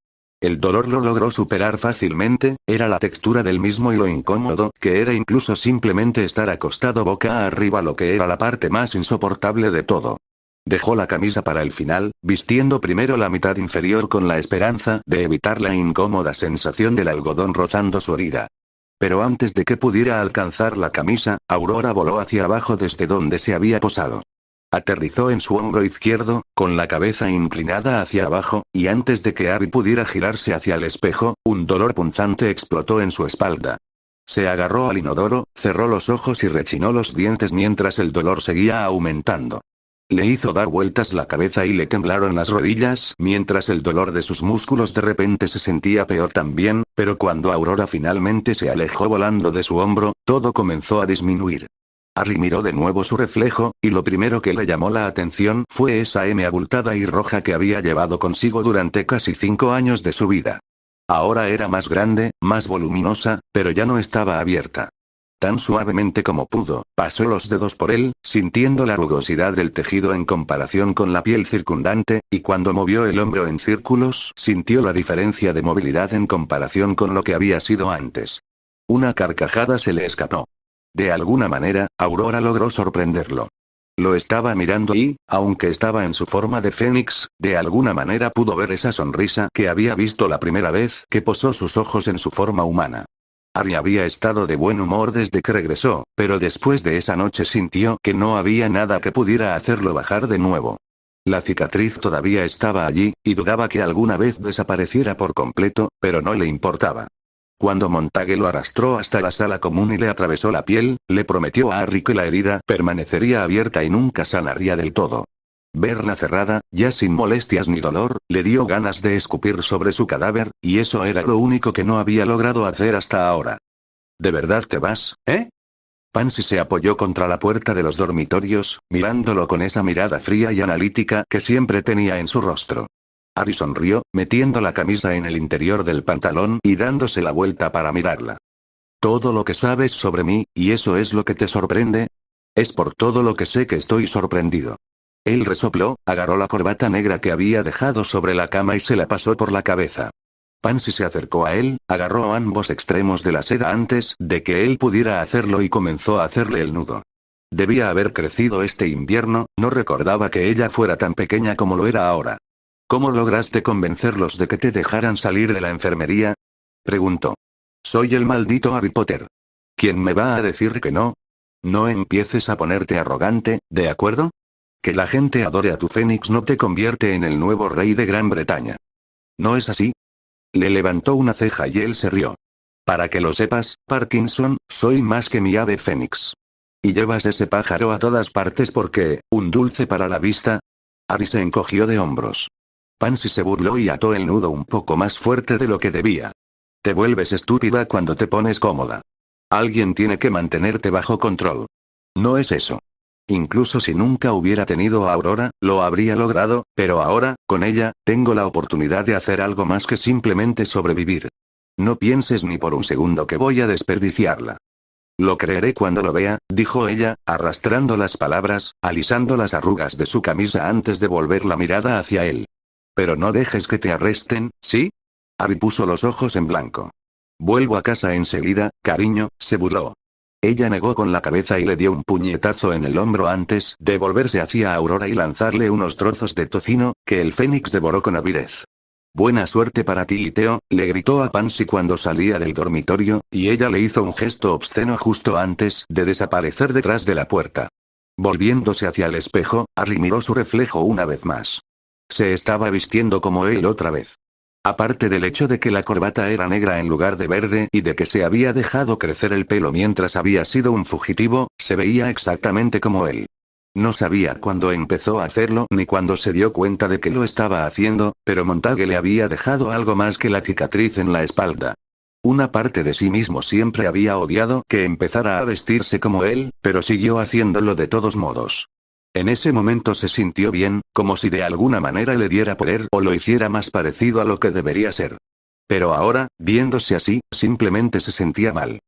El dolor lo logró superar fácilmente, era la textura del mismo y lo incómodo que era incluso simplemente estar acostado boca arriba lo que era la parte más insoportable de todo. Dejó la camisa para el final, vistiendo primero la mitad inferior con la esperanza de evitar la incómoda sensación del algodón rozando su herida. Pero antes de que pudiera alcanzar la camisa, Aurora voló hacia abajo desde donde se había posado. Aterrizó en su hombro izquierdo, con la cabeza inclinada hacia abajo, y antes de que Harry pudiera girarse hacia el espejo, un dolor punzante explotó en su espalda. Se agarró al inodoro, cerró los ojos y rechinó los dientes mientras el dolor seguía aumentando. Le hizo dar vueltas la cabeza y le temblaron las rodillas mientras el dolor de sus músculos de repente se sentía peor también, pero cuando Aurora finalmente se alejó volando de su hombro, todo comenzó a disminuir. Harry miró de nuevo su reflejo, y lo primero que le llamó la atención fue esa M abultada y roja que había llevado consigo durante casi 5 años de su vida. Ahora era más grande, más voluminosa, pero ya no estaba abierta. Tan suavemente como pudo, pasó los dedos por él, sintiendo la rugosidad del tejido en comparación con la piel circundante, y cuando movió el hombro en círculos, sintió la diferencia de movilidad en comparación con lo que había sido antes. Una carcajada se le escapó. De alguna manera, Aurora logró sorprenderlo. Lo estaba mirando y, aunque estaba en su forma de fénix, de alguna manera pudo ver esa sonrisa que había visto la primera vez que posó sus ojos en su forma humana. Harry había estado de buen humor desde que regresó, pero después de esa noche sintió que no había nada que pudiera hacerlo bajar de nuevo. La cicatriz todavía estaba allí, y dudaba que alguna vez desapareciera por completo, pero no le importaba. Cuando Montague lo arrastró hasta la sala común y le atravesó la piel, le prometió a Harry que la herida permanecería abierta y nunca sanaría del todo. Verla cerrada, ya sin molestias ni dolor, le dio ganas de escupir sobre su cadáver, y eso era lo único que no había logrado hacer hasta ahora. ¿De verdad te vas, eh? Pansy se apoyó contra la puerta de los dormitorios, mirándolo con esa mirada fría y analítica que siempre tenía en su rostro. Harry sonrió, metiendo la camisa en el interior del pantalón y dándose la vuelta para mirarla. «Todo lo que sabes sobre mí, y eso es lo que te sorprende. Es por todo lo que sé que estoy sorprendido». Él resopló, agarró la corbata negra que había dejado sobre la cama y se la pasó por la cabeza. Pansy se acercó a él, agarró ambos extremos de la seda antes de que él pudiera hacerlo y comenzó a hacerle el nudo. Debía haber crecido este invierno, no recordaba que ella fuera tan pequeña como lo era ahora. ¿Cómo lograste convencerlos de que te dejaran salir de la enfermería?, preguntó. Soy el maldito Harry Potter. ¿Quién me va a decir que no? No empieces a ponerte arrogante, ¿de acuerdo? Que la gente adore a tu Fénix no te convierte en el nuevo rey de Gran Bretaña. ¿No es así? Le levantó una ceja y él se rió. Para que lo sepas, Parkinson, soy más que mi ave Fénix. ¿Y llevas ese pájaro a todas partes porque, un dulce para la vista? Harry se encogió de hombros. Pansy se burló y ató el nudo un poco más fuerte de lo que debía. Te vuelves estúpida cuando te pones cómoda. Alguien tiene que mantenerte bajo control. No es eso. Incluso si nunca hubiera tenido a Aurora, lo habría logrado, pero ahora, con ella, tengo la oportunidad de hacer algo más que simplemente sobrevivir. No pienses ni por un segundo que voy a desperdiciarla. Lo creeré cuando lo vea, dijo ella, arrastrando las palabras, alisando las arrugas de su camisa antes de volver la mirada hacia él. Pero no dejes que te arresten, ¿sí? Harry puso los ojos en blanco. Vuelvo a casa enseguida, cariño, se burló. Ella negó con la cabeza y le dio un puñetazo en el hombro antes de volverse hacia Aurora y lanzarle unos trozos de tocino, que el Fénix devoró con avidez. Buena suerte para ti y Theo, le gritó a Pansy cuando salía del dormitorio, y ella le hizo un gesto obsceno justo antes de desaparecer detrás de la puerta. Volviéndose hacia el espejo, Harry miró su reflejo una vez más. Se estaba vistiendo como él otra vez. Aparte del hecho de que la corbata era negra en lugar de verde y de que se había dejado crecer el pelo mientras había sido un fugitivo, se veía exactamente como él. No sabía cuándo empezó a hacerlo ni cuándo se dio cuenta de que lo estaba haciendo, pero Montague le había dejado algo más que la cicatriz en la espalda. Una parte de sí mismo siempre había odiado que empezara a vestirse como él, pero siguió haciéndolo de todos modos. En ese momento se sintió bien, como si de alguna manera le diera poder o lo hiciera más parecido a lo que debería ser. Pero ahora, viéndose así, simplemente se sentía mal.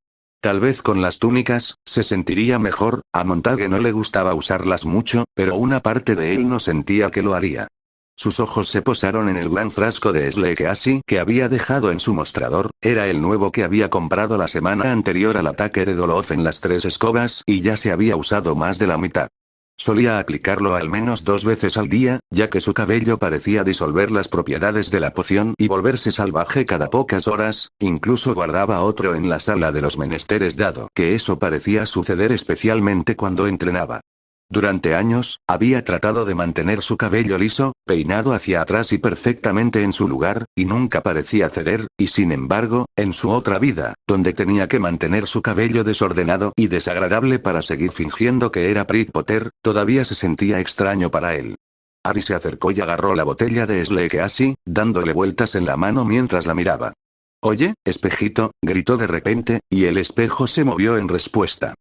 Tal vez con las túnicas, se sentiría mejor, a Montague no le gustaba usarlas mucho, pero una parte de él no sentía que lo haría. Sus ojos se posaron en el gran frasco de Sleekeazy que había dejado en su mostrador, era el nuevo que había comprado la semana anterior al ataque de Doloth en las 3 escobas y ya se había usado más de la mitad. Solía aplicarlo al menos 2 veces al día, ya que su cabello parecía disolver las propiedades de la poción y volverse salvaje cada pocas horas, incluso guardaba otro en la sala de los menesteres dado que eso parecía suceder especialmente cuando entrenaba. Durante años, había tratado de mantener su cabello liso, peinado hacia atrás y perfectamente en su lugar, y nunca parecía ceder, y sin embargo, en su otra vida, donde tenía que mantener su cabello desordenado y desagradable para seguir fingiendo que era Harry Potter, todavía se sentía extraño para él. Harry se acercó y agarró la botella de Sleekeazy, dándole vueltas en la mano mientras la miraba. «Oye, espejito», gritó de repente, y el espejo se movió en respuesta.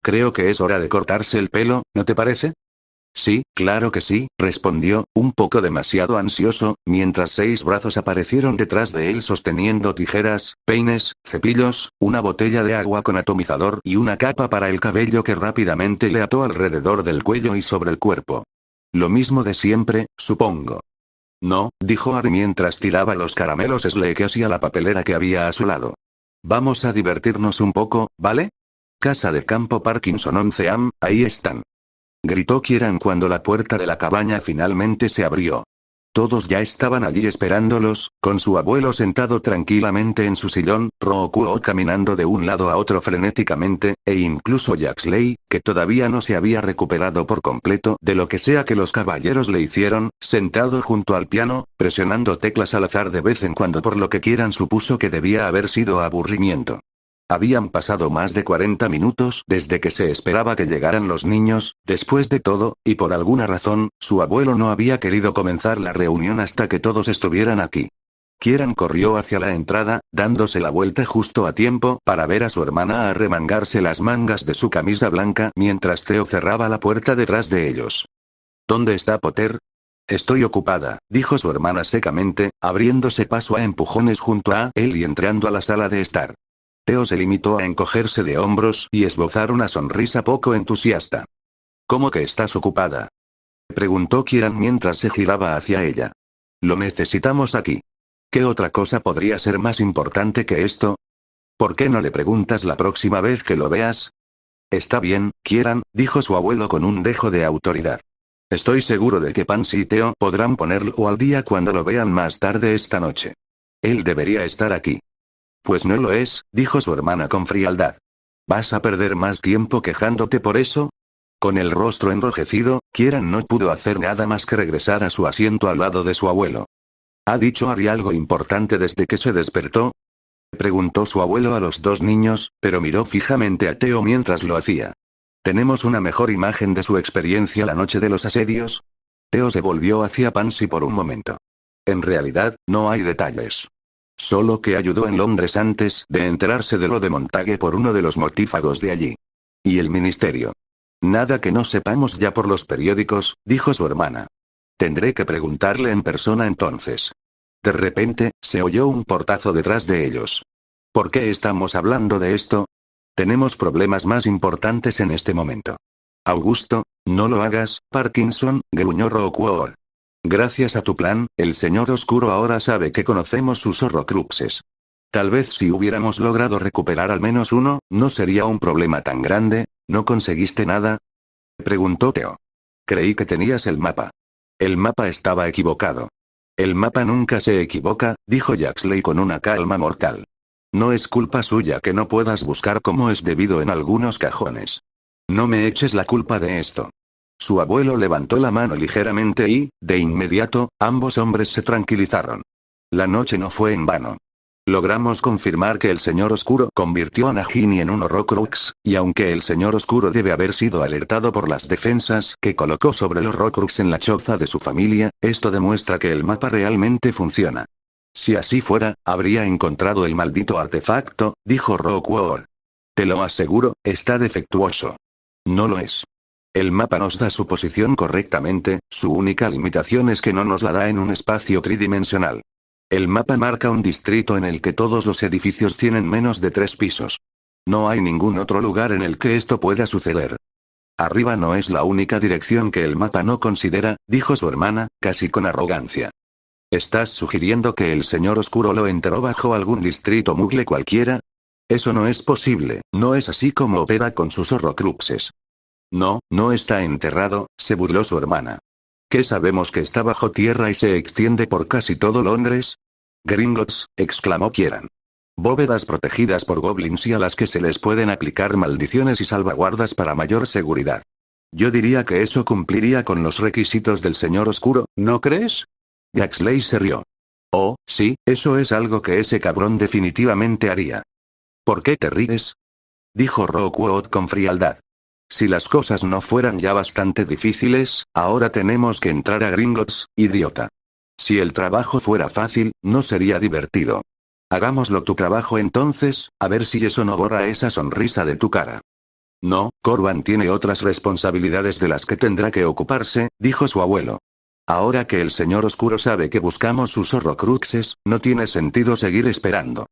«Creo que es hora de cortarse el pelo, ¿no te parece?» «Sí, claro que sí», respondió, un poco demasiado ansioso, mientras 6 brazos aparecieron detrás de él sosteniendo tijeras, peines, cepillos, una botella de agua con atomizador y una capa para el cabello que rápidamente le ató alrededor del cuello y sobre el cuerpo. «Lo mismo de siempre, supongo». «No», dijo Harry mientras tiraba los caramelos Sleekeazy a la papelera que había a su lado. «Vamos a divertirnos un poco, ¿vale? Casa de campo Parkinson 11am, ahí están», gritó Kieran cuando la puerta de la cabaña finalmente se abrió. Todos ya estaban allí esperándolos, con su abuelo sentado tranquilamente en su sillón, Rokuo caminando de un lado a otro frenéticamente, e incluso Yaxley, que todavía no se había recuperado por completo de lo que sea que los caballeros le hicieron, sentado junto al piano, presionando teclas al azar de vez en cuando por lo que Kieran supuso que debía haber sido aburrimiento. Habían pasado más de 40 minutos desde que se esperaba que llegaran los niños, después de todo, y por alguna razón, su abuelo no había querido comenzar la reunión hasta que todos estuvieran aquí. Kieran corrió hacia la entrada, dándose la vuelta justo a tiempo para ver a su hermana arremangarse las mangas de su camisa blanca mientras Theo cerraba la puerta detrás de ellos. ¿Dónde está Potter? Estoy ocupada, dijo su hermana secamente, abriéndose paso a empujones junto a él y entrando a la sala de estar. Theo se limitó a encogerse de hombros y esbozar una sonrisa poco entusiasta. ¿Cómo que estás ocupada?, preguntó Kieran mientras se giraba hacia ella. Lo necesitamos aquí. ¿Qué otra cosa podría ser más importante que esto? ¿Por qué no le preguntas la próxima vez que lo veas? Está bien, Kieran, dijo su abuelo con un dejo de autoridad. Estoy seguro de que Pansy y Theo podrán ponerlo al día cuando lo vean más tarde esta noche. Él debería estar aquí. Pues no lo es, dijo su hermana con frialdad. ¿Vas a perder más tiempo quejándote por eso? Con el rostro enrojecido, Kieran no pudo hacer nada más que regresar a su asiento al lado de su abuelo. ¿Ha dicho Ari algo importante desde que se despertó?, preguntó su abuelo a los dos niños, pero miró fijamente a Theo mientras lo hacía. ¿Tenemos una mejor imagen de su experiencia la noche de los asedios? Theo se volvió hacia Pansy por un momento. En realidad, no hay detalles. Solo que ayudó en Londres antes de enterarse de lo de Montague por uno de los mortífagos de allí. Y el ministerio. Nada que no sepamos ya por los periódicos, dijo su hermana. Tendré que preguntarle en persona entonces. De repente, se oyó un portazo detrás de ellos. ¿Por qué estamos hablando de esto? Tenemos problemas más importantes en este momento. Augusto, no lo hagas, Parkinson, gruñó Roquefort. Gracias a tu plan, el señor Oscuro ahora sabe que conocemos sus horrocruxes. Tal vez si hubiéramos logrado recuperar al menos uno, no sería un problema tan grande. ¿No conseguiste nada?, preguntó Theo. Creí que tenías el mapa. El mapa estaba equivocado. El mapa nunca se equivoca, dijo Yaxley con una calma mortal. No es culpa suya que no puedas buscar como es debido en algunos cajones. No me eches la culpa de esto. Su abuelo levantó la mano ligeramente y, de inmediato, ambos hombres se tranquilizaron. La noche no fue en vano. Logramos confirmar que el Señor Oscuro convirtió a Nagini en un Horrocrux, y aunque el Señor Oscuro debe haber sido alertado por las defensas que colocó sobre el Horrocrux en la choza de su familia, esto demuestra que el mapa realmente funciona. Si así fuera, habría encontrado el maldito artefacto, dijo Roquefort. Te lo aseguro, está defectuoso. No lo es. El mapa nos da su posición correctamente, su única limitación es que no nos la da en un espacio tridimensional. El mapa marca un distrito en el que todos los edificios tienen menos de 3 pisos. No hay ningún otro lugar en el que esto pueda suceder. Arriba no es la única dirección que el mapa no considera, dijo su hermana, casi con arrogancia. ¿Estás sugiriendo que el Señor Oscuro lo enterró bajo algún distrito mugle cualquiera? Eso no es posible, no es así como opera con sus horrocruxes. No, no está enterrado, se burló su hermana. ¿Qué sabemos que está bajo tierra y se extiende por casi todo Londres? Gringotts, exclamó Kieran. Bóvedas protegidas por goblins y a las que se les pueden aplicar maldiciones y salvaguardas para mayor seguridad. Yo diría que eso cumpliría con los requisitos del Señor Oscuro, ¿no crees? Yaxley se rió. Oh, sí, eso es algo que ese cabrón definitivamente haría. ¿Por qué te ríes?, dijo Roquefort con frialdad. Si las cosas no fueran ya bastante difíciles, ahora tenemos que entrar a Gringotts, idiota. Si el trabajo fuera fácil, no sería divertido. Hagámoslo tu trabajo entonces, a ver si eso no borra esa sonrisa de tu cara. No, Corban tiene otras responsabilidades de las que tendrá que ocuparse, dijo su abuelo. Ahora que el Señor Oscuro sabe que buscamos sus horrocruxes, no tiene sentido seguir esperando.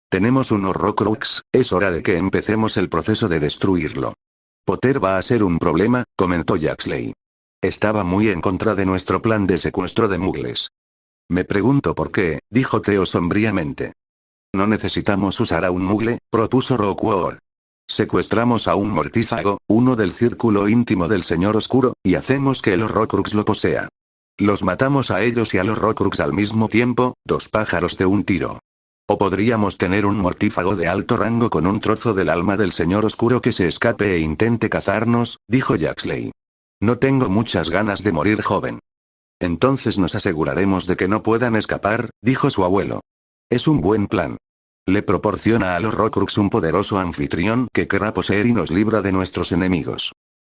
Tenemos un horrocrux, es hora de que empecemos el proceso de destruirlo. Potter va a ser un problema, comentó Yaxley. Estaba muy en contra de nuestro plan de secuestro de muggles. Me pregunto por qué, dijo Theo sombríamente. No necesitamos usar a un muggle, propuso Roquefort. Secuestramos a un mortífago, uno del círculo íntimo del Señor Oscuro, y hacemos que el Horrocrux lo posea. Los matamos a ellos y a los Horcrux al mismo tiempo, 2 pájaros de un tiro. O podríamos tener un mortífago de alto rango con un trozo del alma del Señor Oscuro que se escape e intente cazarnos, dijo Jaxley. No tengo muchas ganas de morir joven. Entonces nos aseguraremos de que no puedan escapar, dijo su abuelo. Es un buen plan. Le proporciona a los Horcrux un poderoso anfitrión que querrá poseer y nos libra de nuestros enemigos.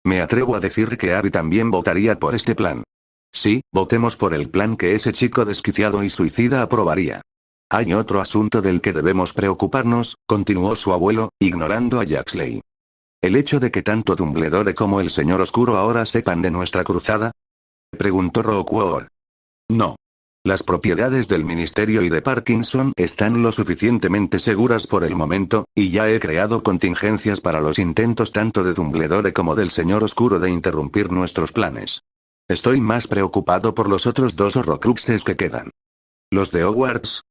Me atrevo a decir que Abby también votaría por este plan. Sí, votemos por el plan que ese chico desquiciado y suicida aprobaría. Hay otro asunto del que debemos preocuparnos, continuó su abuelo, ignorando a Jaxley. ¿El hecho de que tanto Dumbledore como el Señor Oscuro ahora sepan de nuestra cruzada? Preguntó Rockwell. No. Las propiedades del Ministerio y de Parkinson están lo suficientemente seguras por el momento, y ya he creado contingencias para los intentos tanto de Dumbledore como del Señor Oscuro de interrumpir nuestros planes. Estoy más preocupado por los otros 2 Horrocruxes que quedan. ¿Los de Hogwarts?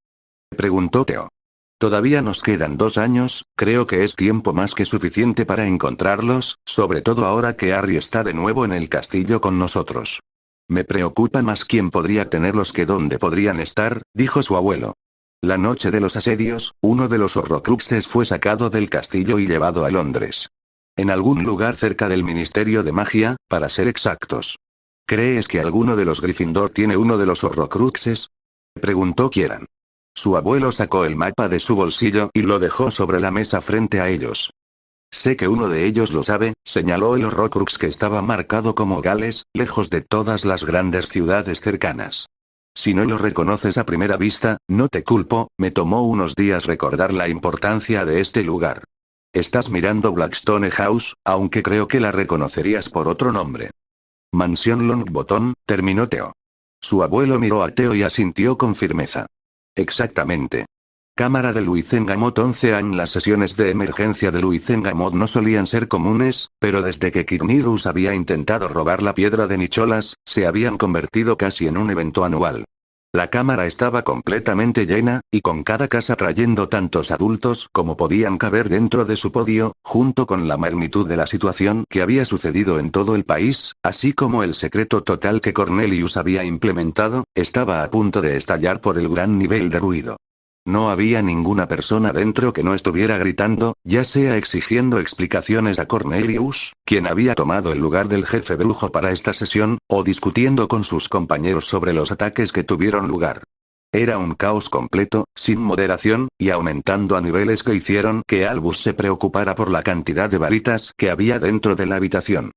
Preguntó Theo. Todavía nos quedan 2 años, creo que es tiempo más que suficiente para encontrarlos, sobre todo ahora que Harry está de nuevo en el castillo con nosotros. Me preocupa más quién podría tenerlos que dónde podrían estar, dijo su abuelo. La noche de los asedios, uno de los Horrocruxes fue sacado del castillo y llevado a Londres. En algún lugar cerca del Ministerio de Magia, para ser exactos. ¿Crees que alguno de los Gryffindor tiene uno de los Horrocruxes? Preguntó Kieran. Su abuelo sacó el mapa de su bolsillo y lo dejó sobre la mesa frente a ellos. Sé que uno de ellos lo sabe, señaló el Horrocrux que estaba marcado como Gales, lejos de todas las grandes ciudades cercanas. Si no lo reconoces a primera vista, no te culpo, me tomó unos días recordar la importancia de este lugar. Estás mirando Blackstone House, aunque creo que la reconocerías por otro nombre. Mansión Longbottom, terminó Theo. Su abuelo miró a Theo y asintió con firmeza. Exactamente. Cámara de Luizengamot 11 años. Las sesiones de emergencia de Luizengamot no solían ser comunes, pero desde que Kirnirus había intentado robar la piedra de Nicholas, se habían convertido casi en un evento anual. La cámara estaba completamente llena, y con cada casa trayendo tantos adultos como podían caber dentro de su podio, junto con la magnitud de la situación que había sucedido en todo el país, así como el secreto total que Cornelius había implementado, estaba a punto de estallar por el gran nivel de ruido. No había ninguna persona dentro que no estuviera gritando, ya sea exigiendo explicaciones a Cornelius, quien había tomado el lugar del jefe brujo para esta sesión, o discutiendo con sus compañeros sobre los ataques que tuvieron lugar. Era un caos completo, sin moderación, y aumentando a niveles que hicieron que Albus se preocupara por la cantidad de varitas que había dentro de la habitación.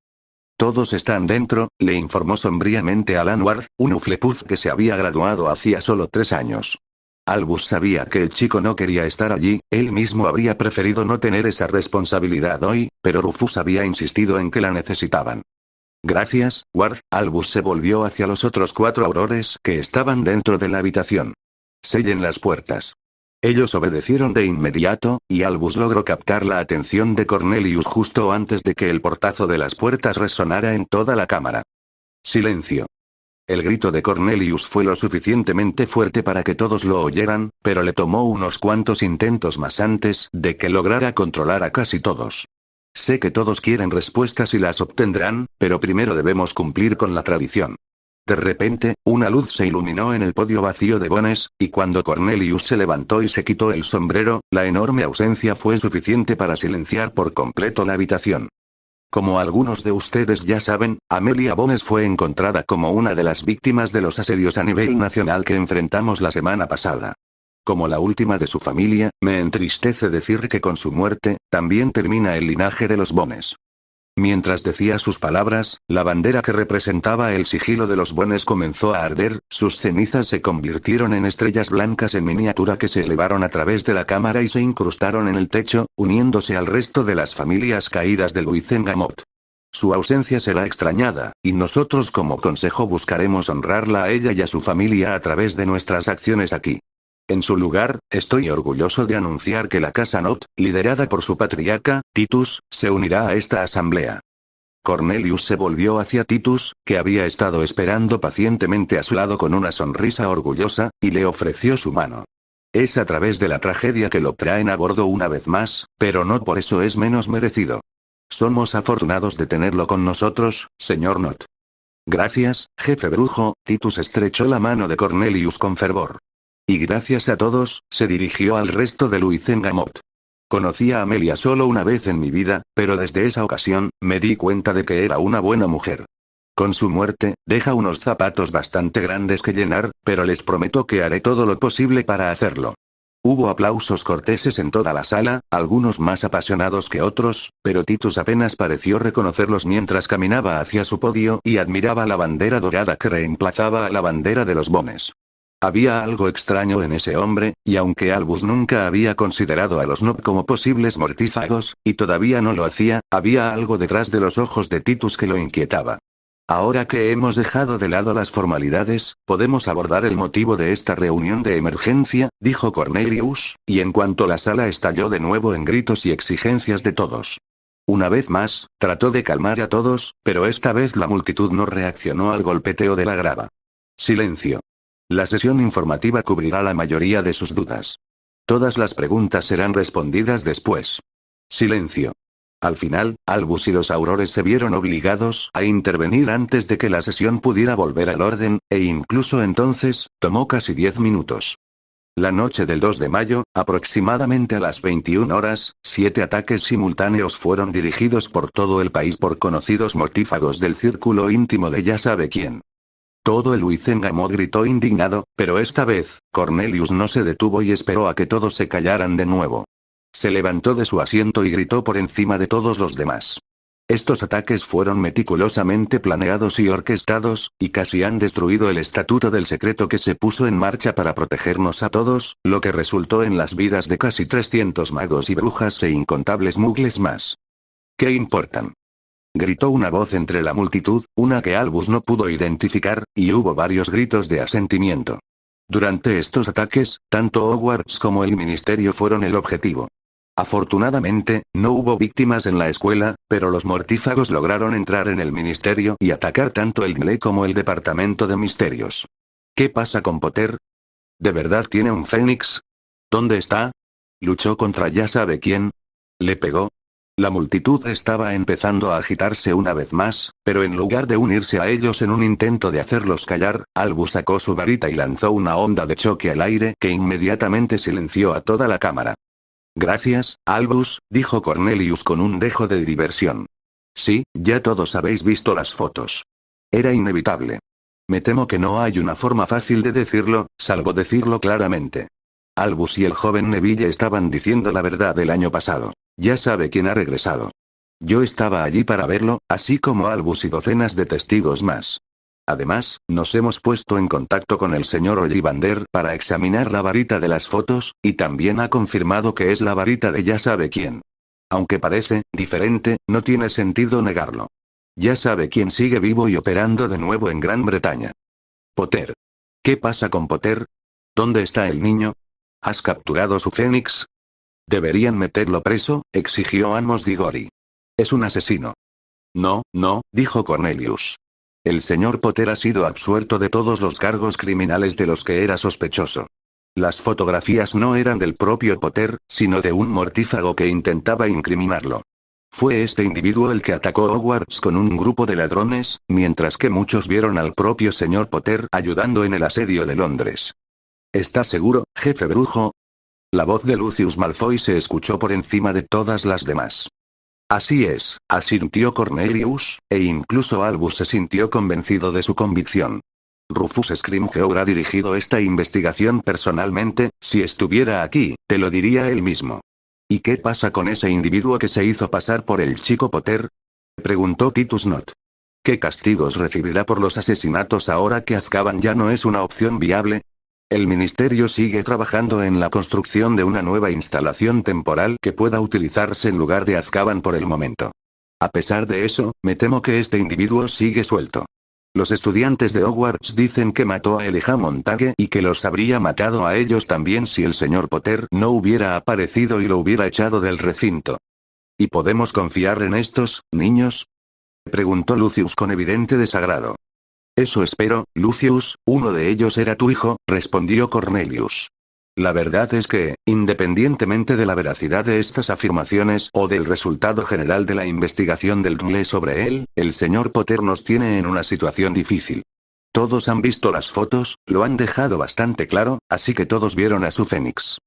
Todos están dentro, le informó sombríamente a Lanwar, un Hufflepuff que se había graduado hacía solo 3 años. Albus sabía que el chico no quería estar allí, él mismo habría preferido no tener esa responsabilidad hoy, pero Rufus había insistido en que la necesitaban. Gracias, Ward. Albus se volvió hacia los otros 4 aurores que estaban dentro de la habitación. Sellen las puertas. Ellos obedecieron de inmediato, y Albus logró captar la atención de Cornelius justo antes de que el portazo de las puertas resonara en toda la cámara. Silencio. El grito de Cornelius fue lo suficientemente fuerte para que todos lo oyeran, pero le tomó unos cuantos intentos más antes de que lograra controlar a casi todos. Sé que todos quieren respuestas y las obtendrán, pero primero debemos cumplir con la tradición. De repente, una luz se iluminó en el podio vacío de Bones, y cuando Cornelius se levantó y se quitó el sombrero, la enorme ausencia fue suficiente para silenciar por completo la habitación. Como algunos de ustedes ya saben, Amelia Bones fue encontrada como una de las víctimas de los asedios a nivel nacional que enfrentamos la semana pasada. Como la última de su familia, me entristece decir que con su muerte, también termina el linaje de los Bones. Mientras decía sus palabras, la bandera que representaba el sigilo de los Bones comenzó a arder, sus cenizas se convirtieron en estrellas blancas en miniatura que se elevaron a través de la cámara y se incrustaron en el techo, uniéndose al resto de las familias caídas de Luizengamot. Su ausencia será extrañada, y nosotros como consejo buscaremos honrarla a ella y a su familia a través de nuestras acciones aquí. En su lugar, estoy orgulloso de anunciar que la Casa Not, liderada por su patriarca, Titus, se unirá a esta asamblea. Cornelius se volvió hacia Titus, que había estado esperando pacientemente a su lado con una sonrisa orgullosa, y le ofreció su mano. Es a través de la tragedia que lo traen a bordo una vez más, pero no por eso es menos merecido. Somos afortunados de tenerlo con nosotros, señor Not. Gracias, jefe brujo. Titus estrechó la mano de Cornelius con fervor. Y gracias a todos, se dirigió al resto de Luizengamot. Conocí a Amelia solo una vez en mi vida, pero desde esa ocasión, me di cuenta de que era una buena mujer. Con su muerte, deja unos zapatos bastante grandes que llenar, pero les prometo que haré todo lo posible para hacerlo. Hubo aplausos corteses en toda la sala, algunos más apasionados que otros, pero Titus apenas pareció reconocerlos mientras caminaba hacia su podio y admiraba la bandera dorada que reemplazaba a la bandera de los Bones. Había algo extraño en ese hombre, y aunque Albus nunca había considerado a los Nob como posibles mortífagos, y todavía no lo hacía, había algo detrás de los ojos de Titus que lo inquietaba. Ahora que hemos dejado de lado las formalidades, podemos abordar el motivo de esta reunión de emergencia, dijo Cornelius, y en cuanto la sala estalló de nuevo en gritos y exigencias de todos. Una vez más, trató de calmar a todos, pero esta vez la multitud no reaccionó al golpeteo de la grava. Silencio. La sesión informativa cubrirá la mayoría de sus dudas. Todas las preguntas serán respondidas después. Silencio. Al final, Albus y los Aurores se vieron obligados a intervenir antes de que la sesión pudiera volver al orden, e incluso entonces, tomó casi 10 minutos. La noche del 2 de mayo, aproximadamente a las 21 horas, 7 ataques simultáneos fueron dirigidos por todo el país por conocidos mortífagos del círculo íntimo de ya sabe quién. Todo el Luizengamot gritó indignado, pero esta vez, Cornelius no se detuvo y esperó a que todos se callaran de nuevo. Se levantó de su asiento y gritó por encima de todos los demás. Estos ataques fueron meticulosamente planeados y orquestados, y casi han destruido el estatuto del secreto que se puso en marcha para protegernos a todos, lo que resultó en las vidas de casi 300 magos y brujas e incontables mugles más. ¿Qué importan? Gritó una voz entre la multitud, una que Albus no pudo identificar, y hubo varios gritos de asentimiento. Durante estos ataques, tanto Hogwarts como el Ministerio fueron el objetivo. Afortunadamente, no hubo víctimas en la escuela, pero los mortífagos lograron entrar en el Ministerio y atacar tanto el DLE como el Departamento de Misterios. ¿Qué pasa con Potter? ¿De verdad tiene un Fénix? ¿Dónde está? ¿Luchó contra ya sabe quién? ¿Le pegó? La multitud estaba empezando a agitarse una vez más, pero en lugar de unirse a ellos en un intento de hacerlos callar, Albus sacó su varita y lanzó una onda de choque al aire que inmediatamente silenció a toda la cámara. Gracias, Albus, dijo Cornelius con un dejo de diversión. Sí, ya todos habéis visto las fotos. Era inevitable. Me temo que no hay una forma fácil de decirlo, salvo decirlo claramente. Albus y el joven Neville estaban diciendo la verdad el año pasado. Ya sabe quién ha regresado. Yo estaba allí para verlo, así como Albus y docenas de testigos más. Además, nos hemos puesto en contacto con el señor Ollivander para examinar la varita de las fotos, y también ha confirmado que es la varita de ya sabe quién. Aunque parece diferente, no tiene sentido negarlo. Ya sabe quién sigue vivo y operando de nuevo en Gran Bretaña. Potter. ¿Qué pasa con Potter? ¿Dónde está el niño? ¿Has capturado su Fénix? Deberían meterlo preso, exigió Amos Diggory. Es un asesino. No, dijo Cornelius. El señor Potter ha sido absuelto de todos los cargos criminales de los que era sospechoso. Las fotografías no eran del propio Potter, sino de un mortífago que intentaba incriminarlo. Fue este individuo el que atacó Hogwarts con un grupo de ladrones, mientras que muchos vieron al propio señor Potter ayudando en el asedio de Londres. ¿Estás seguro, jefe brujo? La voz de Lucius Malfoy se escuchó por encima de todas las demás. Así es, asintió Cornelius, e incluso Albus se sintió convencido de su convicción. Rufus Scrimgeour ha dirigido esta investigación personalmente, si estuviera aquí, te lo diría él mismo. ¿Y qué pasa con ese individuo que se hizo pasar por el chico Potter? Preguntó Titus Not. ¿Qué castigos recibirá por los asesinatos ahora que Azkaban ya no es una opción viable? El ministerio sigue trabajando en la construcción de una nueva instalación temporal que pueda utilizarse en lugar de Azkaban por el momento. A pesar de eso, me temo que este individuo sigue suelto. Los estudiantes de Hogwarts dicen que mató a Elijah Montague y que los habría matado a ellos también si el señor Potter no hubiera aparecido y lo hubiera echado del recinto. ¿Y podemos confiar en estos niños? Preguntó Lucius con evidente desagrado. Eso espero, Lucius, uno de ellos era tu hijo, respondió Cornelius. La verdad es que, independientemente de la veracidad de estas afirmaciones o del resultado general de la investigación del DMLE sobre él, el señor Potter nos tiene en una situación difícil. Todos han visto las fotos, lo han dejado bastante claro, así que todos vieron a su Fénix.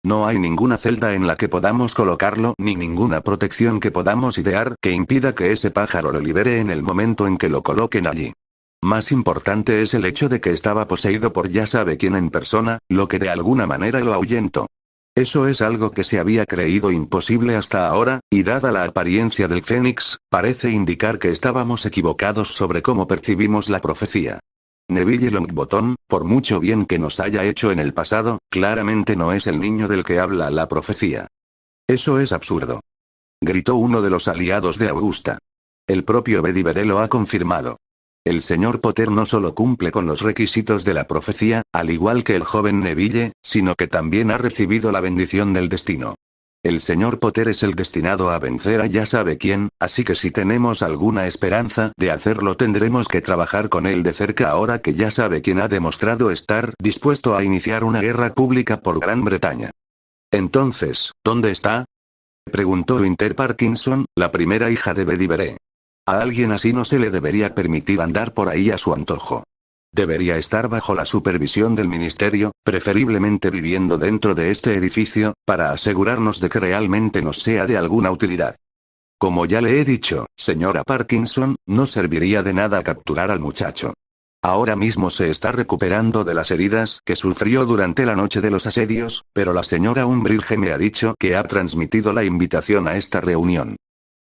No hay ninguna celda en la que podamos colocarlo ni ninguna protección que podamos idear que impida que ese pájaro lo libere en el momento en que lo coloquen allí. Más importante es el hecho de que estaba poseído por ya sabe quién en persona, lo que de alguna manera lo ahuyentó. Eso es algo que se había creído imposible hasta ahora, y dada la apariencia del Fénix, parece indicar que estábamos equivocados sobre cómo percibimos la profecía. Neville Longbottom, por mucho bien que nos haya hecho en el pasado, claramente no es el niño del que habla la profecía. Eso es absurdo. Gritó uno de los aliados de Augusta. El propio Bedivere lo ha confirmado. El señor Potter no solo cumple con los requisitos de la profecía, al igual que el joven Neville, sino que también ha recibido la bendición del destino. El señor Potter es el destinado a vencer a ya sabe quién, así que si tenemos alguna esperanza de hacerlo tendremos que trabajar con él de cerca ahora que ya sabe quién ha demostrado estar dispuesto a iniciar una guerra pública por Gran Bretaña. Entonces, ¿dónde está?, preguntó Winter Parkinson, la primera hija de Bedivere. A alguien así no se le debería permitir andar por ahí a su antojo. Debería estar bajo la supervisión del ministerio, preferiblemente viviendo dentro de este edificio, para asegurarnos de que realmente nos sea de alguna utilidad. Como ya le he dicho, señora Parkinson, no serviría de nada capturar al muchacho. Ahora mismo se está recuperando de las heridas que sufrió durante la noche de los asedios, pero la señora Umbridge me ha dicho que ha transmitido la invitación a esta reunión.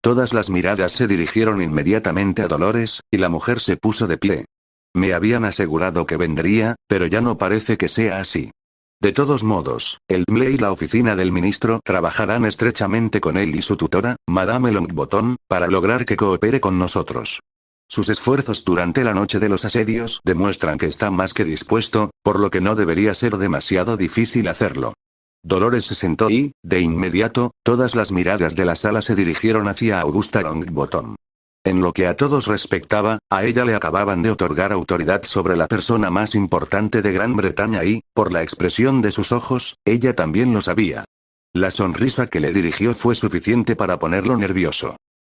Todas las miradas se dirigieron inmediatamente a Dolores, y la mujer se puso de pie. Me habían asegurado que vendría, pero ya no parece que sea así. De todos modos, el DMLE y la oficina del ministro trabajarán estrechamente con él y su tutora, Madame Longbottom, para lograr que coopere con nosotros. Sus esfuerzos durante la noche de los asedios demuestran que está más que dispuesto, por lo que no debería ser demasiado difícil hacerlo. Dolores se sentó y, de inmediato, todas las miradas de la sala se dirigieron hacia Augusta Longbottom. En lo que a todos respectaba, a ella le acababan de otorgar autoridad sobre la persona más importante de Gran Bretaña y, por la expresión de sus ojos, ella también lo sabía. La sonrisa que le dirigió fue suficiente para ponerlo nervioso.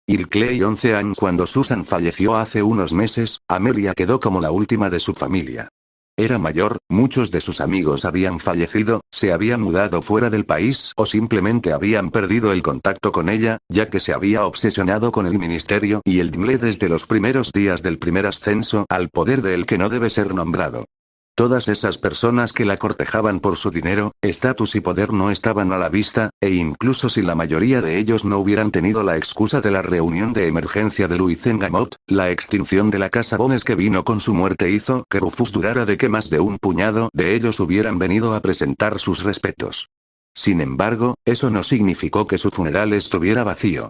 Ilkley 11 años cuando Susan falleció hace unos meses, Amelia quedó como la última de su familia. Era mayor, muchos de sus amigos habían fallecido, se habían mudado fuera del país o simplemente habían perdido el contacto con ella, ya que se había obsesionado con el ministerio y el DMLE desde los primeros días del primer ascenso al poder del que no debe ser nombrado. Todas esas personas que la cortejaban por su dinero, estatus y poder no estaban a la vista, e incluso si la mayoría de ellos no hubieran tenido la excusa de la reunión de emergencia de Louis Engamot, la extinción de la casa Bones que vino con su muerte hizo que Rufus dudara de que más de un puñado de ellos hubieran venido a presentar sus respetos. Sin embargo, eso no significó que su funeral estuviera vacío.